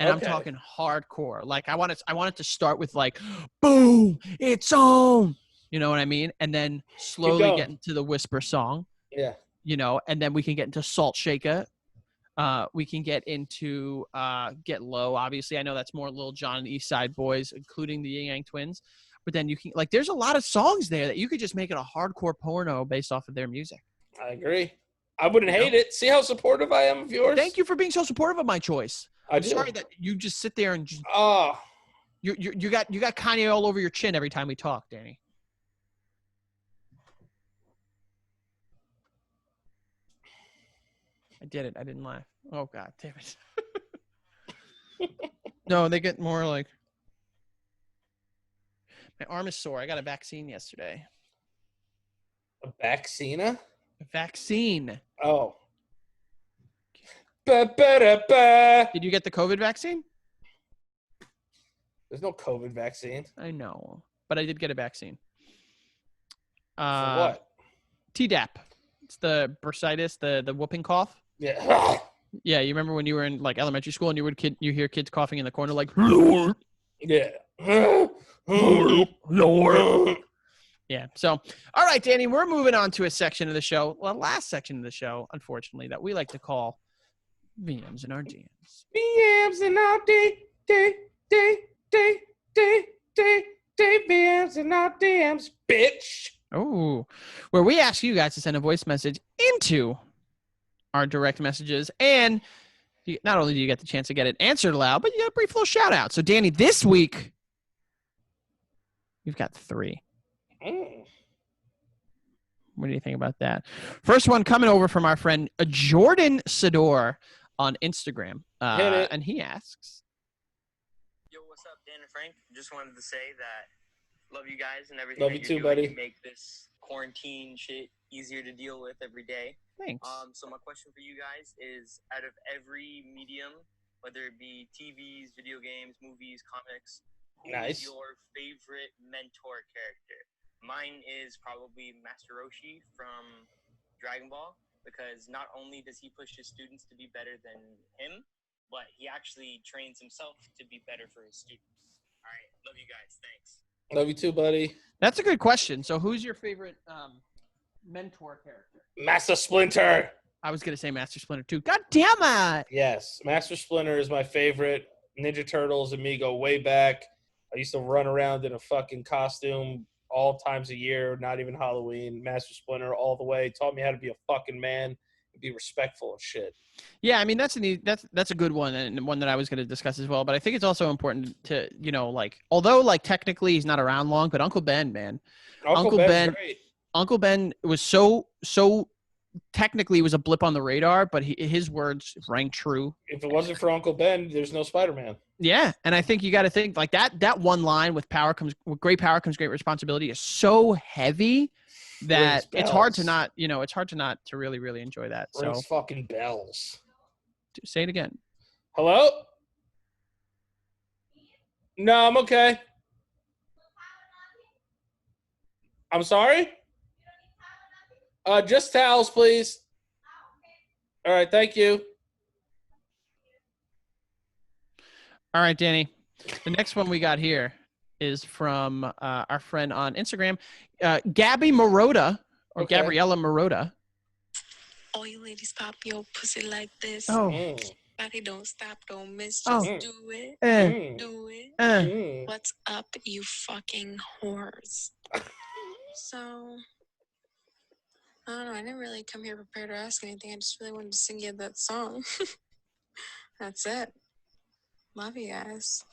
And I'm talking hardcore. Like I want it to start with like, boom, it's on. You know what I mean? And then slowly get into the whisper song. Yeah. And then we can get into Salt Shaker. We can get into Get Low. Obviously, I know that's more Lil Jon and East Side Boys, including the Yang Yang Twins. But then you can there's a lot of songs there that you could just make it a hardcore porno based off of their music. I agree. I wouldn't hate it. See how supportive I am of yours? Thank you for being so supportive of my choice. I'm sorry that you just sit there and just you got Kanye all over your chin every time we talk, Danny. I did it. I didn't laugh. Oh god, damn it. No, they get more like my arm is sore. I got a vaccine yesterday. A vaccina? A vaccine. Oh. Did you get the COVID vaccine? There's no COVID vaccine. I know, but I did get a vaccine. For what? Tdap. It's the bursitis, the whooping cough. Yeah. Yeah, you remember when you were in like elementary school and you hear kids coughing in the corner like yeah. Yeah. So, all right, Danny, we're moving on to a section of the show, well, last section of the show, unfortunately, that we like to call VMs and our DMs. VMs and our VMs and our DMs, bitch. Oh, where we ask you guys to send a voice message into our direct messages, and not only do you get the chance to get it answered aloud, but you get a brief little shout out. So, Danny, this week you've got 3. What do you think about that? First one coming over from our friend Jordan Sador on Instagram, and he asks, "Yo, what's up, Dan and Frank? Just wanted to say that love you guys and everything. Love that you you're too, doing buddy. to make this quarantine shit easier to deal with every day. Thanks. So my question for you guys is: out of every medium whether it be TVs, video games, movies, comics. Who Nice. is your favorite mentor character? Mine is probably Master Roshi from Dragon Ball, because not only does he push his students to be better than him, but he actually trains himself to be better for his students. All right, love you guys. Thanks. Love you too, buddy. That's a good question. So who's your favorite mentor character? Master Splinter. I was going to say Master Splinter too. God damn it. Yes, Master Splinter is my favorite. Ninja Turtles and me go way back. I used to run around in a fucking costume all times a year, not even Halloween. Master Splinter all the way. Taught me how to be a fucking man and be respectful and shit. Yeah, I mean that's a good one, and one that I was going to discuss as well. But I think it's also important to, you know, like, although like technically he's not around long, but Uncle Ben, man, Uncle Ben's great. Uncle Ben was so technically was a blip on the radar, but his words rang true. If it wasn't for Uncle Ben, there's no Spider-Man. Yeah, and I think you got to think like that one line with great power comes great responsibility is so heavy that it's hard to not, you know, it's hard to not to really enjoy that. Rings So fucking bells. say it again. Hello? No, I'm okay. I'm sorry? Just towels, please. All right, thank you. All right, Danny. The next one we got here is from our friend on Instagram, Gabby Marotta, or Okay. Gabriella Marotta. All you ladies pop your pussy like this. Oh, Mm, Body don't stop, don't miss, Oh. just do it, mm, do it. mm. What's up, you fucking whores? So, I don't know. I didn't really come here prepared to ask anything. I just really wanted to sing you that song. That's it. Love you guys.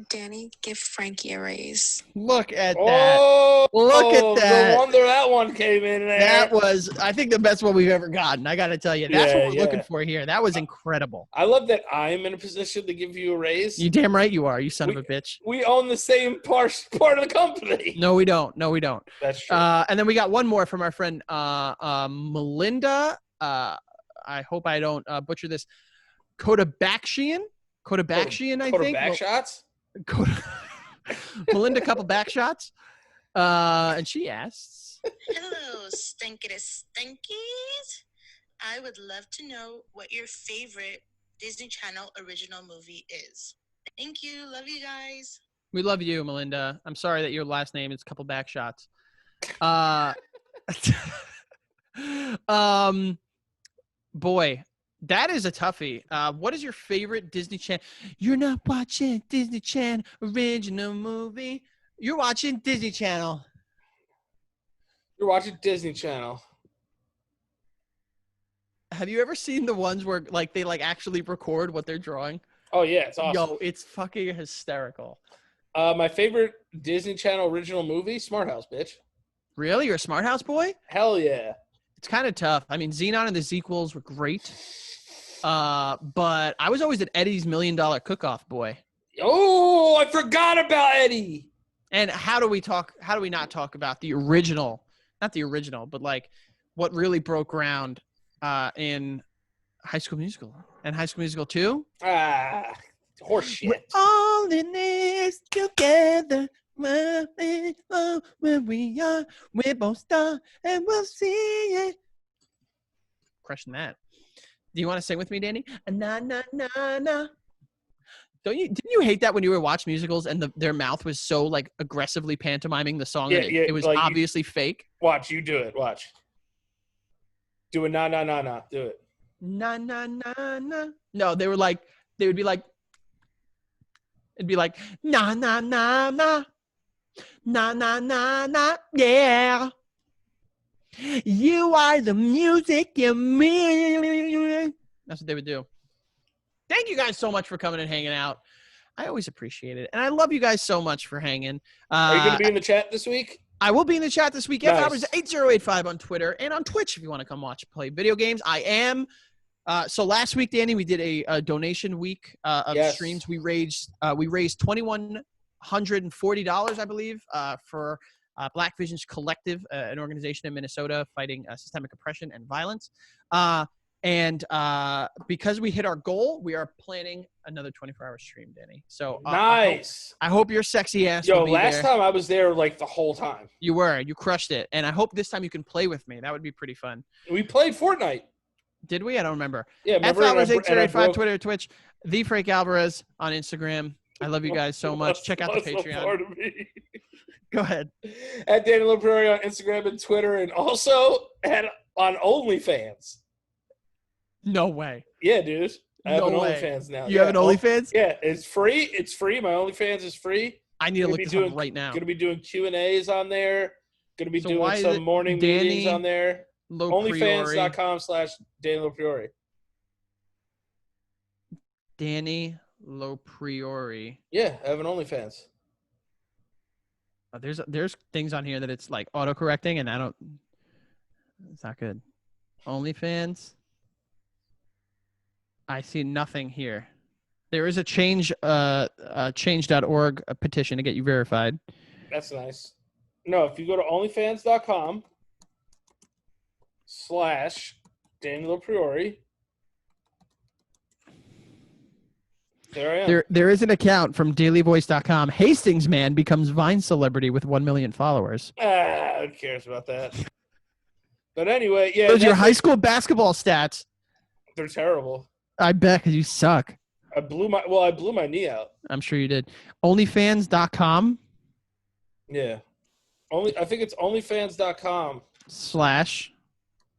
Danny, give Frankie a raise. look at that. Oh, Look at that. No wonder that one came in there. That was, I think, the best one we've ever gotten. I got to tell you, that's Yeah, what we're looking for here. That was incredible. I love that I'm in a position to give you a raise. You damn right you are, you son of a bitch. We own the same part of the company. No, we don't. No, we don't. That's true. And then we got one more from our friend Melinda. I hope I don't butcher this. Kodabakshian, I think. Back shots? Melinda, couple back shots. And she asks, Hello, Stankiest Stankies. I would love to know what your favorite Disney Channel original movie is. Thank you. Love you guys. we love you, Melinda. I'm sorry that your last name is couple back shots. Boy, that is a toughie. What is your favorite Disney Channel? You're not watching Disney Channel original movie. You're watching Disney Channel. You're watching Disney Channel. Have you ever seen the ones where like they like actually record what they're drawing? Oh, yeah, it's awesome. Yo, it's fucking hysterical. My favorite Disney Channel original movie, Smart House, bitch. Really? You're a smart house boy? Hell yeah. It's kind of tough. I mean, Xenon and the sequels were great. But I was always an Eddie's $1 Million Cook-Off boy. Oh, I forgot about Eddie. And how do we not talk about the original, not the original, but like what really broke ground in High School Musical and High School Musical 2? Horse shit. We're all in this together. Where we are, we're both stars, and we'll see it. Crushing that. Do you want to sing with me, Danny? Na na na na. Didn't you hate that when you were watching musicals and their mouth was so like aggressively pantomiming the song? Yeah, that yeah, it was like obviously fake. Watch, you do it. Watch. Do it. Na na na na. Do it. Na na na na. No, they would be like, it'd be like na na na na. Na na na na, yeah. You are the music in me. That's what they would do. Thank you guys so much for coming and hanging out. I always appreciate it. And I love you guys so much for hanging. Are you going to be in the chat this week? I will be in the chat this week. Nice. F-Hours 8085 on Twitter and on Twitch if you want to come watch play video games. I am. So last week, Danny, we did a donation week of streams. We raised $2,140, I believe, for Black Visions Collective, an organization in Minnesota fighting systemic oppression and violence. And because we hit our goal, we are planning another 24-hour stream, Danny. So Nice. I hope your sexy ass Yo, will be last there. time I was there like the whole time. You were. You crushed it. And I hope this time you can play with me. That would be pretty fun. We played Fortnite. Did we? I don't remember. Yeah, remember? F_Alvarez8285, Twitter, Twitch. The Frank Alvarez on Instagram. I love you guys so much. Check out the Patreon. Go ahead. At Daniel Priori on Instagram and Twitter, and also on OnlyFans. No way. Yeah, dude. I have No an way. OnlyFans now. You have an OnlyFans? Yeah, it's free. It's free. My OnlyFans is free. I need to look this up right now. Going to be doing Q&As on there. Going to be doing some it morning meetings on there. OnlyFans.com/Daniel Priori. Danny Lopriori. Yeah, I have an OnlyFans. There's things on here that it's like auto-correcting, and it's not good. OnlyFans. I see nothing here. There is a change.org petition to get you verified. That's nice. No, if you go to onlyfans.com/Daniel Priori. There I am. There is an account from dailyvoice.com. Hastings man becomes Vine celebrity with 1 million followers. Who cares about that? But anyway, yeah. Those are your high school basketball stats. They're terrible. I bet, because you suck. I blew my knee out. I'm sure you did. Onlyfans.com. Yeah. I think it's onlyfans.com. /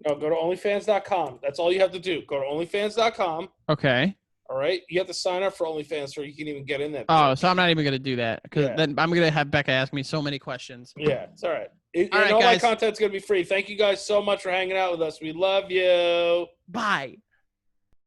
No, go to onlyfans.com. That's all you have to do. Go to onlyfans.com. Okay. All right? You have to sign up for OnlyFans so you can even get in that. Oh, so I'm not even going to do that, because then I'm going to have Becca ask me so many questions. Yeah, it's all right. All right, all guys. my content's going to be free. Thank you guys so much for hanging out with us. We love you. Bye.